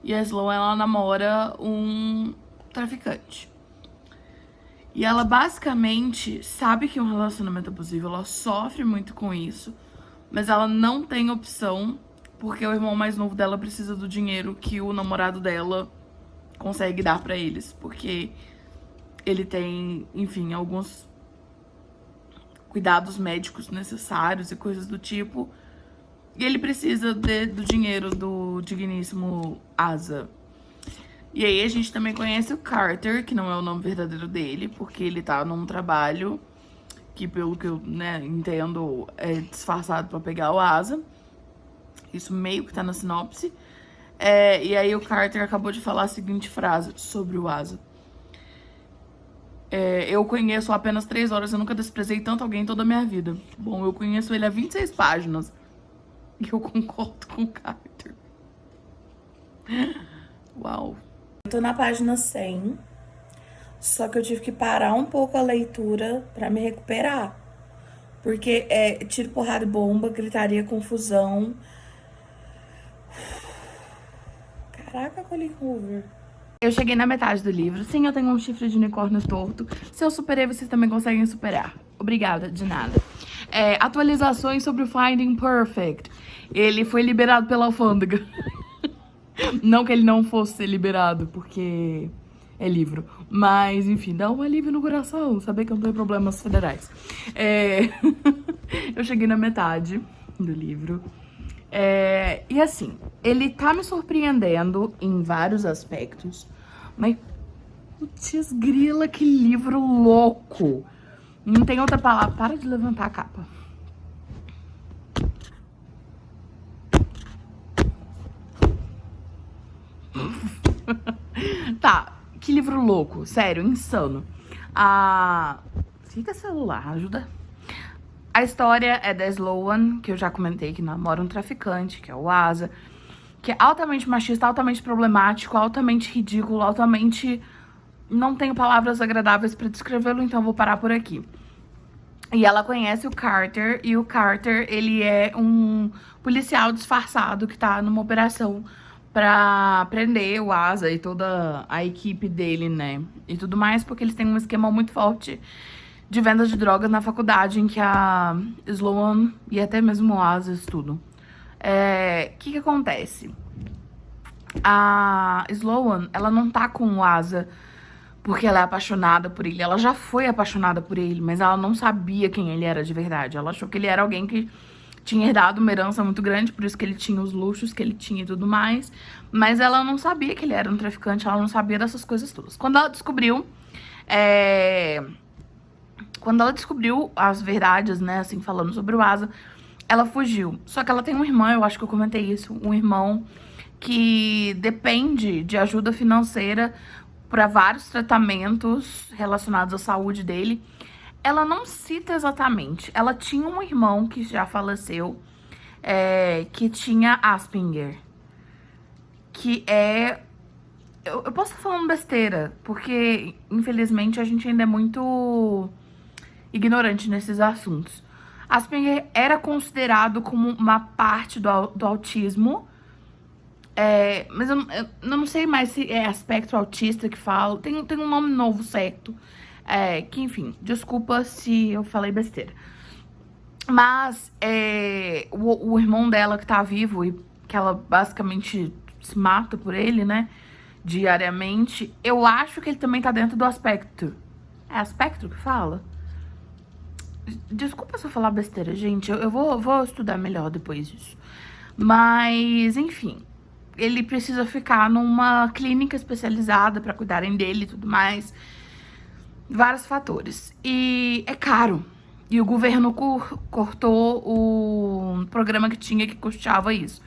e a Sloan, ela namora um traficante. E ela basicamente sabe que é um relacionamento abusivo, ela sofre muito com isso, mas ela não tem opção, porque o irmão mais novo dela precisa do dinheiro que o namorado dela consegue dar pra eles, porque ele tem, enfim, alguns cuidados médicos necessários e coisas do tipo, e ele precisa do dinheiro do digníssimo Asa. E aí a gente também conhece o Carter, que não é o nome verdadeiro dele, porque ele tá num trabalho que, pelo que eu entendo, é disfarçado pra pegar o Asa. Isso meio que tá na sinopse. E aí o Carter acabou de falar a seguinte frase sobre o Asa. Eu conheço há apenas 3 horas, eu nunca desprezei tanto alguém em toda a minha vida. Bom, eu conheço ele há 26 páginas. E eu concordo com o Carter. Uau. Eu tô na página 100, só que eu tive que parar um pouco a leitura pra me recuperar. Porque tiro, porrada e bomba, gritaria, confusão. Caraca, Colin Hoover. Eu cheguei na metade do livro. Sim, eu tenho um chifre de unicórnio torto. Se eu superei, vocês também conseguem superar. Obrigada, de nada. Atualizações sobre o Finding Perfect. Ele foi liberado pela alfândega. Não que ele não fosse liberado, porque é livro. Mas, enfim, dá um alívio no coração saber que eu não tenho problemas federais. Eu cheguei na metade do livro. E assim, ele tá me surpreendendo em vários aspectos. Mas, putz grila, que livro louco. Não tem outra palavra. Para de levantar a capa. Tá, que livro louco, sério, insano. Fica celular, ajuda. A história é da Sloan, que eu já comentei, que namora um traficante, que é o Asa, que é altamente machista, altamente problemático, altamente ridículo, altamente... Não tenho palavras agradáveis pra descrevê-lo, então vou parar por aqui. E ela conhece o Carter, e o Carter, ele é um policial disfarçado que tá numa operação pra prender o Asa e toda a equipe dele, né? E tudo mais, porque eles têm um esquema muito forte de venda de drogas na faculdade em que a Sloan e até mesmo o Asa estudam. Que acontece? A Sloan, ela não tá com o Asa porque ela é apaixonada por ele. Ela já foi apaixonada por ele, mas ela não sabia quem ele era de verdade. Ela achou que ele era alguém que tinha herdado uma herança muito grande, por isso que ele tinha os luxos que ele tinha e tudo mais. Mas ela não sabia que ele era um traficante, ela não sabia dessas coisas todas. Quando ela descobriu as verdades, né, assim, falando sobre o Asa, ela fugiu. Só que ela tem um irmão, eu acho que eu comentei isso, um irmão que depende de ajuda financeira para vários tratamentos relacionados à saúde dele. Ela não cita exatamente. Ela tinha um irmão que já faleceu, que tinha Asperger, que é... Eu posso estar falando besteira, porque, infelizmente, a gente ainda é muito ignorante nesses assuntos. Asperger era considerado como uma parte do autismo, mas eu não sei mais se é aspecto autista que fala. Tem um nome novo certo. Que, enfim, desculpa se eu falei besteira. Mas o irmão dela que tá vivo e que ela basicamente se mata por ele, né, diariamente, eu acho que ele também tá dentro do aspecto. É aspecto que fala? Desculpa se eu falar besteira, gente. Eu vou estudar melhor depois disso. Mas, enfim, ele precisa ficar numa clínica especializada pra cuidarem dele e tudo mais. Vários fatores. E é caro. E o governo cortou o programa que tinha que custeava isso.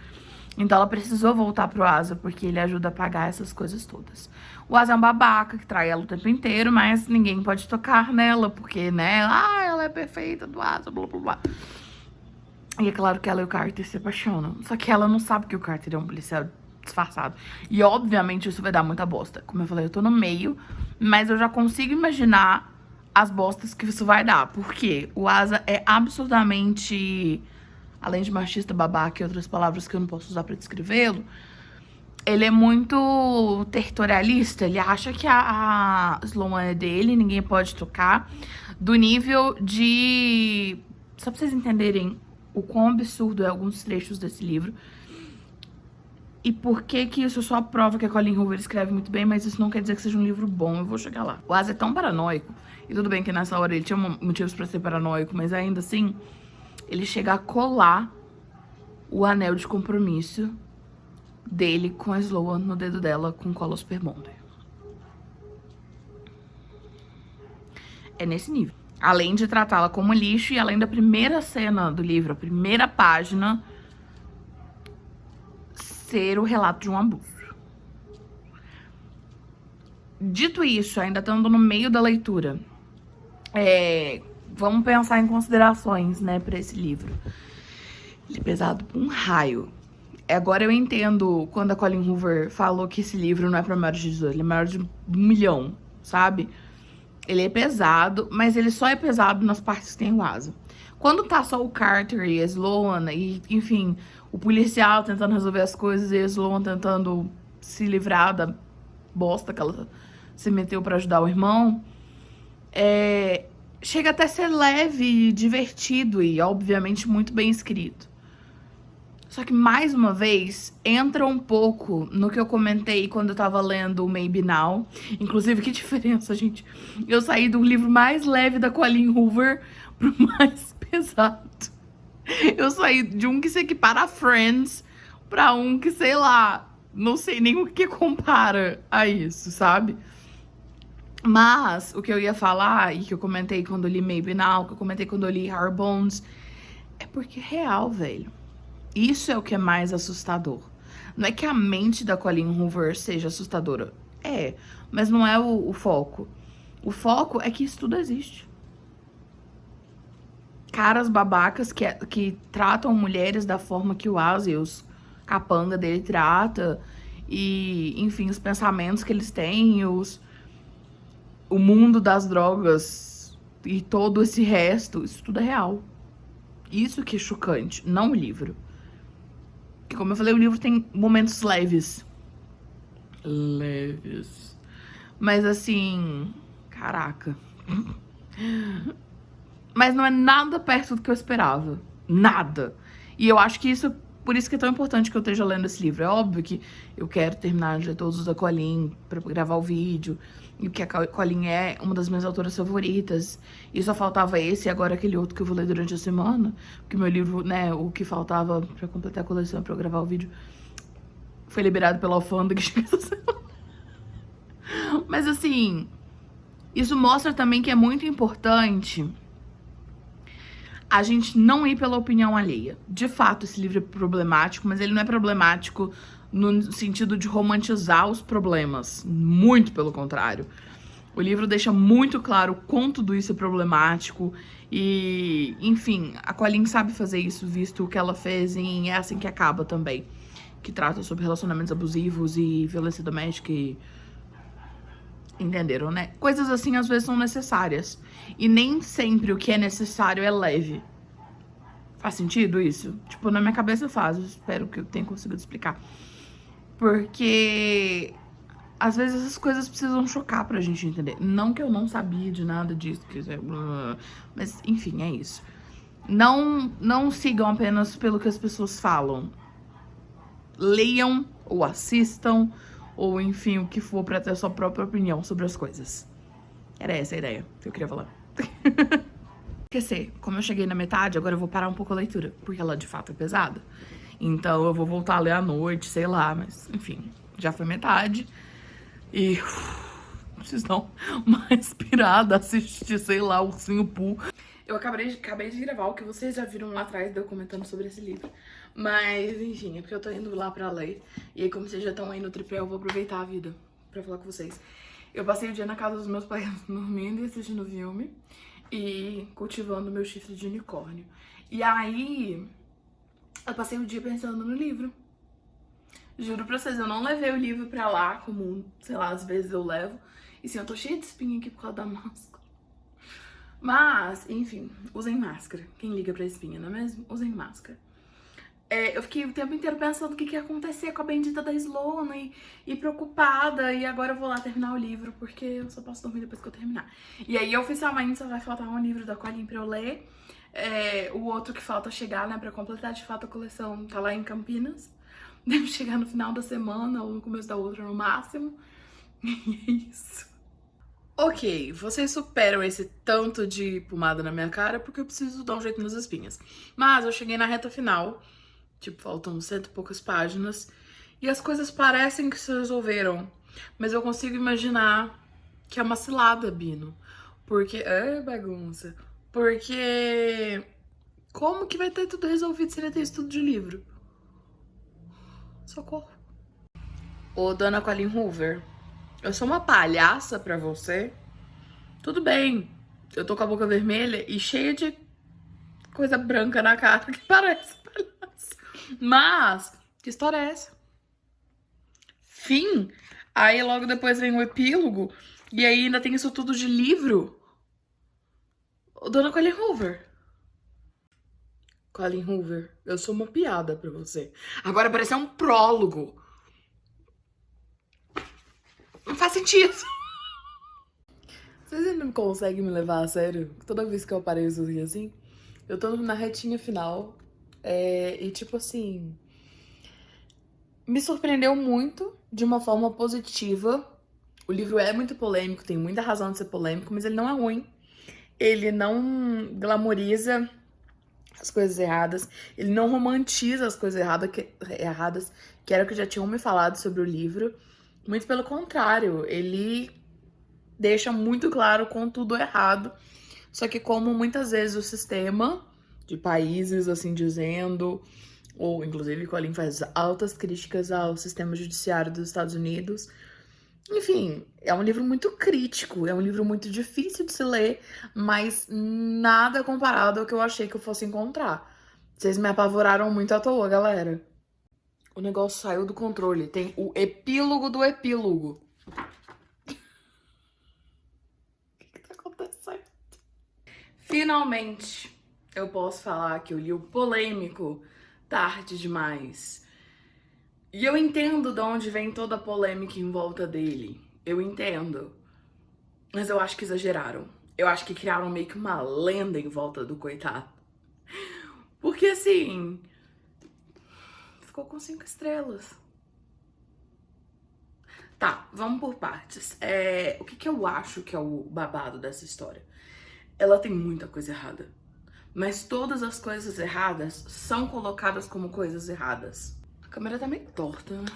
Então ela precisou voltar pro Asa, porque ele ajuda a pagar essas coisas todas. O Asa é um babaca, que trai ela o tempo inteiro, mas ninguém pode tocar nela, porque, né, ela é perfeita do Asa, blá, blá, blá. E é claro que ela e o Carter se apaixonam. Só que ela não sabe que o Carter é um policial disfarçado. E, obviamente, isso vai dar muita bosta. Como eu falei, eu tô no meio, mas eu já consigo imaginar as bostas que isso vai dar. Porque o Asa é absurdamente, além de machista, babaca e outras palavras que eu não posso usar pra descrevê-lo, ele é muito territorialista. Ele acha que a Sloan é dele, ninguém pode tocar. Do nível de... Só pra vocês entenderem o quão absurdo é alguns trechos desse livro. E por que que isso só prova que a Colleen Hoover escreve muito bem, mas isso não quer dizer que seja um livro bom. Eu vou chegar lá. O Asa é tão paranoico, e tudo bem que nessa hora ele tinha motivos pra ser paranoico, mas ainda assim, ele chega a colar o anel de compromisso dele com a Sloan no dedo dela com cola super bonder. É nesse nível. Além de tratá-la como lixo e além da primeira cena do livro, a primeira página, ser o relato de um abuso. Dito isso, ainda estando no meio da leitura, vamos pensar em considerações, né, pra esse livro. Ele é pesado por um raio. Agora eu entendo quando a Colleen Hoover falou que esse livro não é pra maiores de 18, ele é maior de 1 milhão, sabe? Ele é pesado, mas ele só é pesado nas partes que tem o Asa. Quando tá só o Carter e a Sloan, e, enfim, o policial tentando resolver as coisas e a Sloan tentando se livrar da bosta que ela se meteu pra ajudar o irmão, chega até a ser leve, divertido e, obviamente, muito bem escrito. Só que, mais uma vez, entra um pouco no que eu comentei quando eu tava lendo o Maybe Now. Inclusive, que diferença, gente. Eu saí do livro mais leve da Colleen Hoover pro mais pesado. Eu saí de um que se equipara a Friends pra um que, sei lá, não sei nem o que compara a isso, sabe? Mas, o que eu ia falar, e que eu comentei quando eu li Maybe Now, que eu comentei quando eu li Hard Bones, é porque é real, velho. Isso é o que é mais assustador. Não é que a mente da Colleen Hoover seja assustadora. É, mas não é o foco. O foco é que isso tudo existe. Caras babacas que tratam mulheres da forma que o Asa e os capanga dele trata. E, enfim, os pensamentos que eles têm, o mundo das drogas e todo esse resto, isso tudo é real. Isso que é chocante, não o livro. Porque, como eu falei, o livro tem momentos leves. Leves. Mas, assim... Caraca. Mas não é nada perto do que eu esperava. Nada. E eu acho que isso... Por isso que é tão importante que eu esteja lendo esse livro. É óbvio que eu quero terminar de ler todos os da Colleen pra gravar o vídeo. E que a Colleen é uma das minhas autoras favoritas. E só faltava esse e agora aquele outro que eu vou ler durante a semana. Porque meu livro, né, o que faltava pra completar a coleção pra eu gravar o vídeo foi liberado pela alfândega essa semana. Mas assim, isso mostra também que é muito importante a gente não ir pela opinião alheia. De fato, esse livro é problemático, mas ele não é problemático no sentido de romantizar os problemas. Muito pelo contrário. O livro deixa muito claro o quão tudo isso é problemático. E, enfim, a Colleen sabe fazer isso, visto o que ela fez em É Assim Que Acaba também. Que trata sobre relacionamentos abusivos e violência doméstica e... Entenderam, né? Coisas assim às vezes são necessárias. E nem sempre o que é necessário é leve. Faz sentido isso? Tipo, na minha cabeça faz. Eu espero que eu tenha conseguido explicar. Porque às vezes essas coisas precisam chocar pra gente entender. Não que eu não sabia de nada disso. Mas, enfim, é isso. Não sigam apenas pelo que as pessoas falam. Leiam ou assistam. Ou, enfim, o que for pra ter a sua própria opinião sobre as coisas. Era essa a ideia que eu queria falar. Esquecer, como eu cheguei na metade, agora eu vou parar um pouco a leitura. Porque ela, de fato, é pesada. Então, eu vou voltar a ler à noite, sei lá. Mas, enfim, já foi metade. E... preciso dar uma respirada, assistir, sei lá, Ursinho Pooh. Eu acabei de gravar o que vocês já viram lá atrás, de eu comentando sobre esse livro. Mas, enfim, é porque eu tô indo lá pra ler. E aí, como vocês já estão aí no tripé, eu vou aproveitar a vida pra falar com vocês. Eu passei o dia na casa dos meus pais dormindo e assistindo filme. E cultivando meu chifre de unicórnio. E aí, eu passei o dia pensando no livro. Juro pra vocês, eu não levei o livro pra lá, como, sei lá, às vezes eu levo. E sim, eu tô cheia de espinha aqui por causa da máscara. Mas, enfim, usem máscara. Quem liga pra espinha, não é mesmo? Usem máscara. Eu fiquei o tempo inteiro pensando o que ia acontecer com a bendita da Sloana e preocupada. E agora eu vou lá terminar o livro, porque eu só posso dormir depois que eu terminar. E aí, oficialmente, só vai faltar um livro da Colleen pra eu ler. O outro que falta chegar, né, pra completar de fato a coleção, tá lá em Campinas. Deve chegar no final da semana ou no começo da outra no máximo. E é isso. Ok, vocês superam esse tanto de pomada na minha cara porque eu preciso dar um jeito nas espinhas. Mas eu cheguei na reta final, tipo, faltam cento e poucas páginas, e as coisas parecem que se resolveram. Mas eu consigo imaginar que é uma cilada, Bino. Porque. É bagunça. Porque. Como que vai ter tudo resolvido se ele ter estudo de livro? Socorro. Ô, dona Colleen Hoover, eu sou uma palhaça pra você? Tudo bem, eu tô com a boca vermelha e cheia de coisa branca na cara que parece palhaço. Mas, que história é essa? Fim? Aí logo depois vem o epílogo e aí ainda tem isso tudo de livro? Ô, dona Colleen Hoover. Colleen Hoover, eu sou uma piada pra você. Agora parece um prólogo. Não faz sentido. Vocês ainda não conseguem me levar a sério? Toda vez que eu apareço assim, eu tô na retinha final. E tipo assim, me surpreendeu muito de uma forma positiva. O livro é muito polêmico, tem muita razão de ser polêmico, mas ele não é ruim. Ele não glamoriza as coisas erradas, ele não romantiza as coisas erradas, que era o que já tinham me falado sobre o livro. Muito pelo contrário, ele deixa muito claro com tudo errado. Só que como muitas vezes o sistema de países, assim dizendo, ou inclusive Colleen faz altas críticas ao sistema judiciário dos Estados Unidos. Enfim, é um livro muito crítico, é um livro muito difícil de se ler, mas nada comparado ao que eu achei que eu fosse encontrar. Vocês me apavoraram muito à toa, galera. O negócio saiu do controle. Tem o epílogo do epílogo. O que tá acontecendo? Finalmente, eu posso falar que eu li o polêmico Tarde Demais. E eu entendo de onde vem toda a polêmica em volta dele. Eu entendo. Mas eu acho que exageraram. Eu acho que criaram meio que uma lenda em volta do coitado. Porque assim, ficou com 5 estrelas. Tá, vamos por partes. O que eu acho que é o babado dessa história? Ela tem muita coisa errada. Mas todas as coisas erradas são colocadas como coisas erradas. A câmera tá meio torta, né?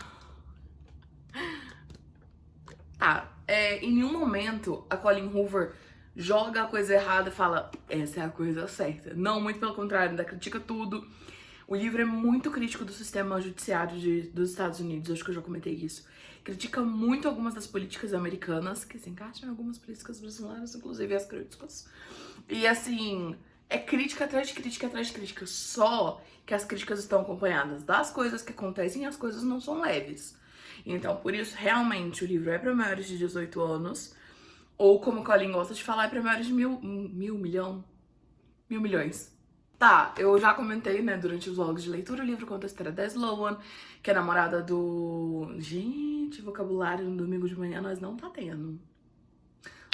Tá, em nenhum momento a Colleen Hoover joga a coisa errada e fala, essa é a coisa certa. Não, muito pelo contrário, ainda critica tudo. O livro é muito crítico do sistema judiciário dos Estados Unidos, acho que eu já comentei isso. Critica muito algumas das políticas americanas, que se encaixam em algumas políticas brasileiras, inclusive as críticas. E assim, é crítica atrás de crítica atrás de crítica, só que as críticas estão acompanhadas das coisas que acontecem e as coisas não são leves. Então, por isso, realmente, o livro é para maiores de 18 anos, ou como Colleen gosta de falar, é para maiores de mil milhões. Tá, eu já comentei, né, durante os vlogs de leitura, o livro conta a história da Sloane, que é namorada do... Gente, vocabulário no domingo de manhã nós não tá tendo.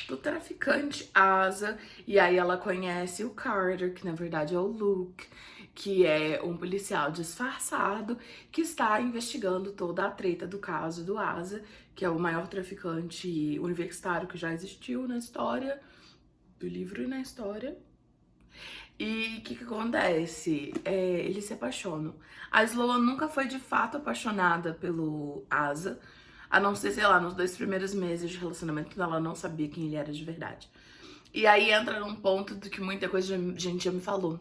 Do traficante Asa, e aí ela conhece o Carter, que na verdade é o Luke, que é um policial disfarçado que está investigando toda a treta do caso do Asa, que é o maior traficante universitário que já existiu na história, do livro e na história. E o que acontece? Eles se apaixonam. A Sloane nunca foi de fato apaixonada pelo Asa, a não ser, sei lá, nos 2 primeiros meses de relacionamento, ela não sabia quem ele era de verdade. E aí entra num ponto do que muita coisa gente já me falou.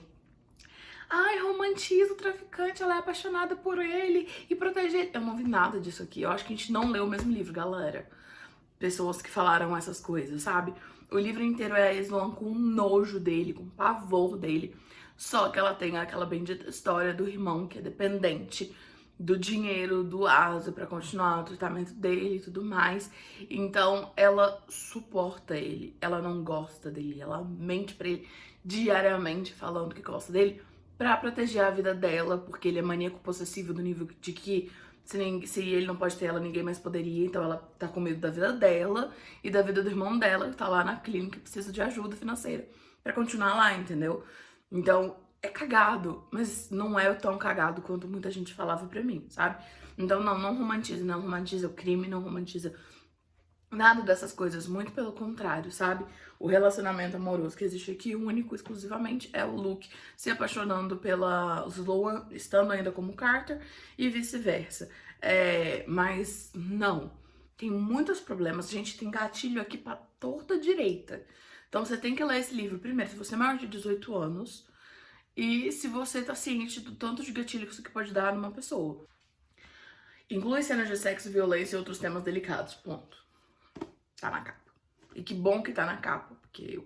Ai, romantiza o traficante, ela é apaixonada por ele e protege ele. Eu não vi nada disso aqui. Eu acho que a gente não leu o mesmo livro, galera. Pessoas que falaram essas coisas, sabe? O livro inteiro é a Sloane com nojo dele, com pavor dele. Só que ela tem aquela bendita história do irmão que é dependente do dinheiro do Asa pra continuar o tratamento dele e tudo mais. Então ela suporta ele, ela não gosta dele, ela mente pra ele diariamente falando que gosta dele pra proteger a vida dela, porque ele é maníaco possessivo do nível de que se ele não pode ter ela, ninguém mais poderia. Então ela tá com medo da vida dela e da vida do irmão dela, que tá lá na clínica e precisa de ajuda financeira pra continuar lá, entendeu? Então é cagado, mas não é tão cagado quanto muita gente falava pra mim, sabe? Então não romantiza, não romantiza o crime, não romantiza nada dessas coisas, muito pelo contrário, sabe? O relacionamento amoroso que existe aqui, único, exclusivamente, é o Luke se apaixonando pela Sloane, estando ainda como Carter, e vice-versa. Mas não, tem muitos problemas, a gente tem gatilho aqui pra torta direita. Então você tem que ler esse livro primeiro, se você é maior de 18 anos, e se você tá ciente do tanto de gatilho que isso aqui pode dar numa pessoa. Inclui cenas de sexo, violência e outros temas delicados, ponto. Tá na capa. E que bom que tá na capa, porque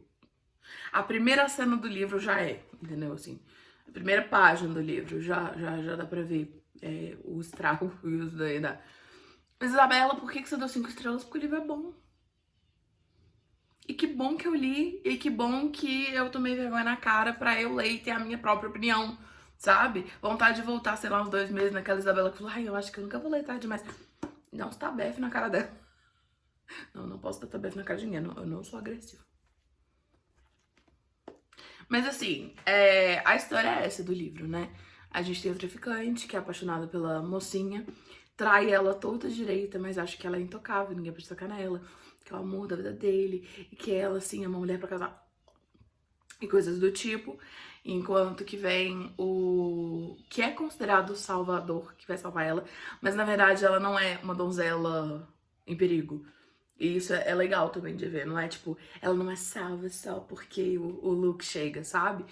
a primeira cena do livro já é, entendeu? Assim, a primeira página do livro já dá pra ver o estrago e isso daí dá. Mas, Isabela, por que você deu 5 estrelas? Porque o livro é bom. E que bom que eu li, e que bom que eu tomei vergonha na cara pra eu ler e ter a minha própria opinião, sabe? Vontade de voltar, sei lá, uns 2 meses naquela Isabela que falou, ai, eu acho que eu nunca vou ler tarde demais. Não, você tá befe na cara dela. Não posso dar befe na cara de ninguém, eu não sou agressiva. Mas assim, a história é essa do livro, né? A gente tem o traficante, que é apaixonado pela mocinha, trai ela toda direita, mas acha que ela é intocável, ninguém pode tocar nela, que é o amor da vida dele, e que ela, assim, é uma mulher pra casar. E coisas do tipo. Enquanto que vem o que é considerado o salvador, que vai salvar ela, mas na verdade ela não é uma donzela em perigo. E isso é legal também de ver, não é tipo, ela não é salva só porque o Luke chega, sabe?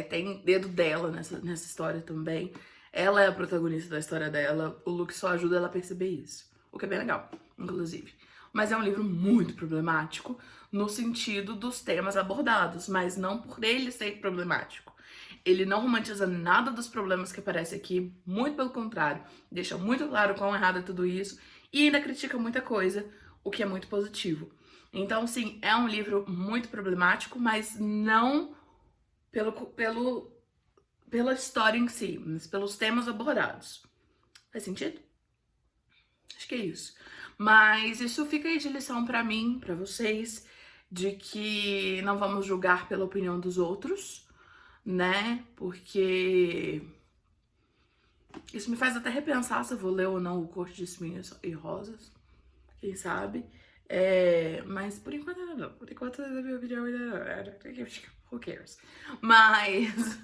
Tem dedo dela nessa história também. Ela é a protagonista da história dela, o Luke só ajuda ela a perceber isso. O que é bem legal, inclusive. Mas é um livro muito problemático no sentido dos temas abordados, mas não por ele ser problemático. Ele não romantiza nada dos problemas que aparecem aqui, muito pelo contrário, deixa muito claro quão errado é tudo isso e ainda critica muita coisa, o que é muito positivo. Então, sim, é um livro muito problemático, mas não pela história em si, mas pelos temas abordados. Faz sentido? Acho que é isso. Mas isso fica aí de lição pra mim, pra vocês, de que não vamos julgar pela opinião dos outros, né? Porque isso me faz até repensar se eu vou ler ou não o Corte de Espinhos e Rosas, quem sabe. Mas por enquanto não. Por enquanto a minha opinião who cares? Mas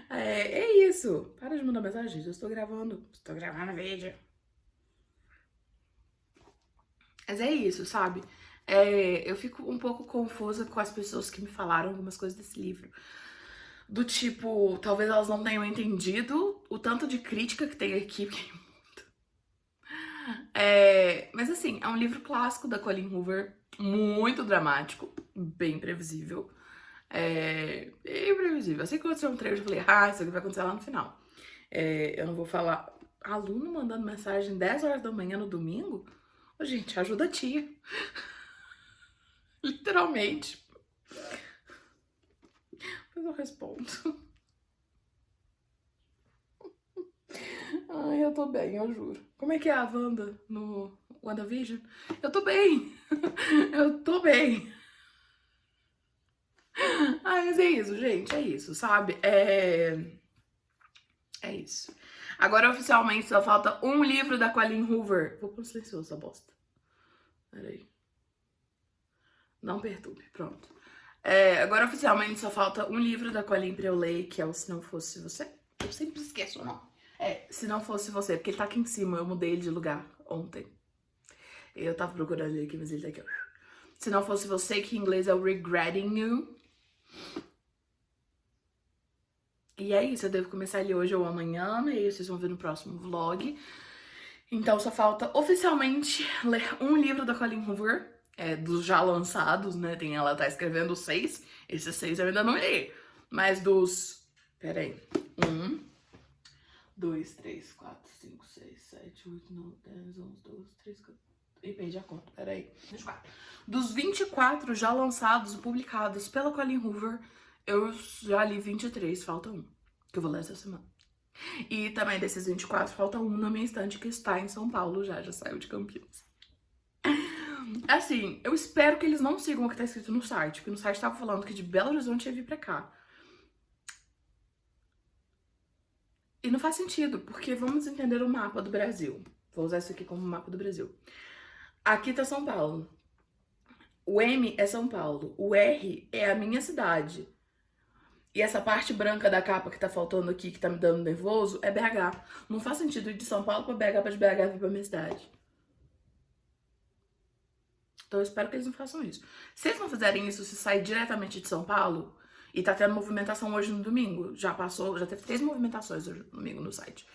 é isso. Para de mandar mensagem, gente. Eu estou gravando. Estou gravando vídeo. Mas é isso, sabe? Eu fico um pouco confusa com as pessoas que me falaram algumas coisas desse livro. Do tipo, talvez elas não tenham entendido o tanto de crítica que tem aqui, porque mas assim, é um livro clássico da Colleen Hoover, muito dramático, bem previsível. Bem previsível. Assim que aconteceu um trailer, eu falei, isso aqui vai acontecer lá no final. Eu não vou falar. Aluno mandando mensagem 10 horas da manhã no domingo? Ô, gente, ajuda a tia. Literalmente. Mas eu respondo. Ai, eu tô bem, eu juro. Como é que é a Wanda no WandaVision? Eu tô bem. Eu tô bem. Ai, mas é isso, gente. É isso, sabe? É isso. Agora, oficialmente, só falta um livro da Colleen Hoover. Vou pôr silencioso essa bosta. Peraí. Não perturbe, pronto. Agora, oficialmente, só falta um livro da Colleen pra eu ler, que é o Se Não Fosse Você. Eu sempre esqueço o nome. Se Não Fosse Você, porque ele tá aqui em cima, eu mudei ele de lugar ontem. Eu tava procurando ele aqui, mas ele tá aqui, ó. Se Não Fosse Você, que em inglês é o Regretting You. E é isso, eu devo começar ele hoje ou amanhã, e aí vocês vão ver no próximo vlog. Então só falta oficialmente ler um livro da Colleen Hoover, dos já lançados, né? Ela tá escrevendo 6, esses 6 eu ainda não li. Mas dos... Peraí. 1, 2, 3, 4, 5, 6, 7, 8, 9, 10, 11, 12, 13, 14... Ih, perdi a conta, peraí. 24. Dos 24 já lançados, publicados pela Colleen Hoover, eu já li 23, falta um, que eu vou ler essa semana. E também desses 24, falta um na minha estante que está em São Paulo já saiu de Campinas. Assim, eu espero que eles não sigam o que tá escrito no site, porque no site tava falando que de Belo Horizonte ia vir pra cá. E não faz sentido, porque vamos entender o mapa do Brasil. Vou usar isso aqui como mapa do Brasil. Aqui tá São Paulo. O M é São Paulo. O R é a minha cidade. E essa parte branca da capa que tá faltando aqui, que tá me dando nervoso, é BH. Não faz sentido ir de São Paulo pra BH, pra de BH vir pra minha cidade. Então eu espero que eles não façam isso. Se eles não fizerem isso, se sair diretamente de São Paulo, e tá tendo movimentação hoje no domingo, já teve 3 movimentações hoje no domingo no site.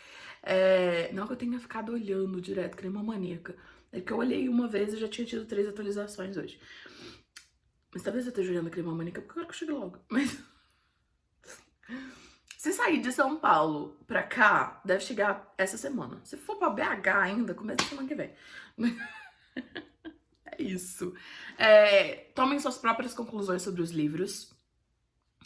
Não que eu tenha ficado olhando direto, que nem uma maníaca. É que eu olhei uma vez e já tinha tido 3 atualizações hoje. Mas talvez eu esteja olhando que nem uma maníaca, porque eu quero que eu chegue logo. Mas... se sair de São Paulo pra cá, deve chegar essa semana. Se for pra BH ainda, começa a semana que vem. É isso. Tomem suas próprias conclusões sobre os livros.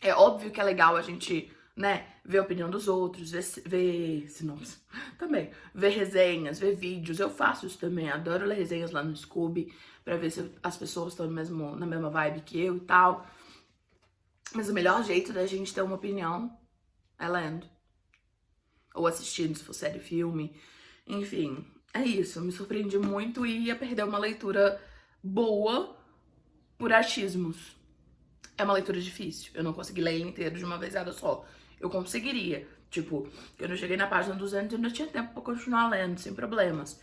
É óbvio que é legal a gente, né, ver a opinião dos outros, ver sinopse também, ver resenhas, ver vídeos. Eu faço isso também, adoro ler resenhas lá no Scooby, pra ver se as pessoas estão na mesma vibe que eu e tal. Mas o melhor jeito da gente ter uma opinião é lendo. Ou assistindo, se for série, filme. Enfim, é isso. Eu me surpreendi muito e ia perder uma leitura boa por achismos. É uma leitura difícil. Eu não consegui ler ele inteiro de uma vezada só. Eu conseguiria. Tipo, quando eu cheguei na página 200, eu ainda tinha tempo pra continuar lendo, sem problemas.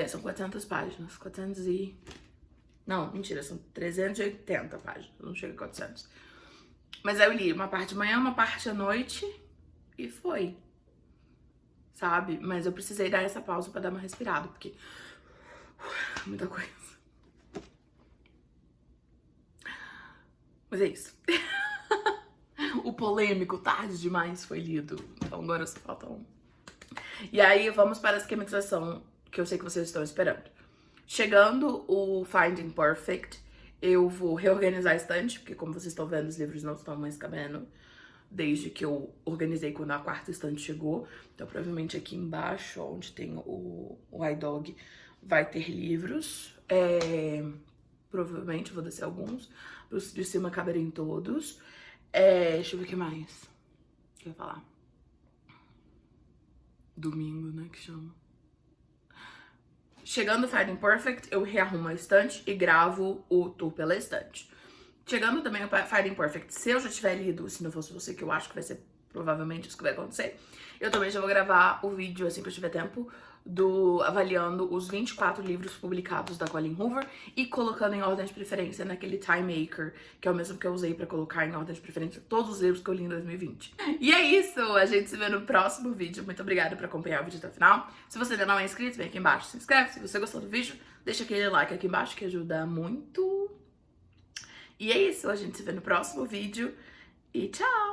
São 400 páginas. 400 e... Não, mentira, são 380 páginas. Não chega a 400. Mas aí eu li uma parte de manhã, uma parte à noite e foi. Sabe? Mas eu precisei dar essa pausa pra dar uma respirada, porque... muita coisa. Mas é isso. O polêmico Tarde Demais foi lido. Então agora só falta um. E aí vamos para a esquematização que eu sei que vocês estão esperando. Chegando o Finding Perfect, eu vou reorganizar a estante, porque como vocês estão vendo, os livros não estão mais cabendo desde que eu organizei quando a 4ª estante chegou. Então provavelmente aqui embaixo, onde tem o iDog, vai ter livros. Provavelmente vou descer alguns. Os de cima caberem todos. Deixa eu ver o que mais. O que eu ia falar? Domingo, né, que chama. Chegando o Finding Perfect, eu rearrumo a estante e gravo o tour pela estante. Chegando também o Finding Perfect, se eu já tiver lido Se Não Fosse Você, que eu acho que vai ser provavelmente isso que vai acontecer, eu também já vou gravar o vídeo, assim que eu tiver tempo, avaliando os 24 livros publicados da Colleen Hoover e colocando em ordem de preferência naquele Time Maker, que é o mesmo que eu usei pra colocar em ordem de preferência todos os livros que eu li em 2020. E é isso, a gente se vê no próximo vídeo. Muito obrigada por acompanhar o vídeo até o final. Se você ainda não é inscrito, vem aqui embaixo, se inscreve. Se você gostou do vídeo, deixa aquele like aqui embaixo que ajuda muito. E é isso, a gente se vê no próximo vídeo e tchau!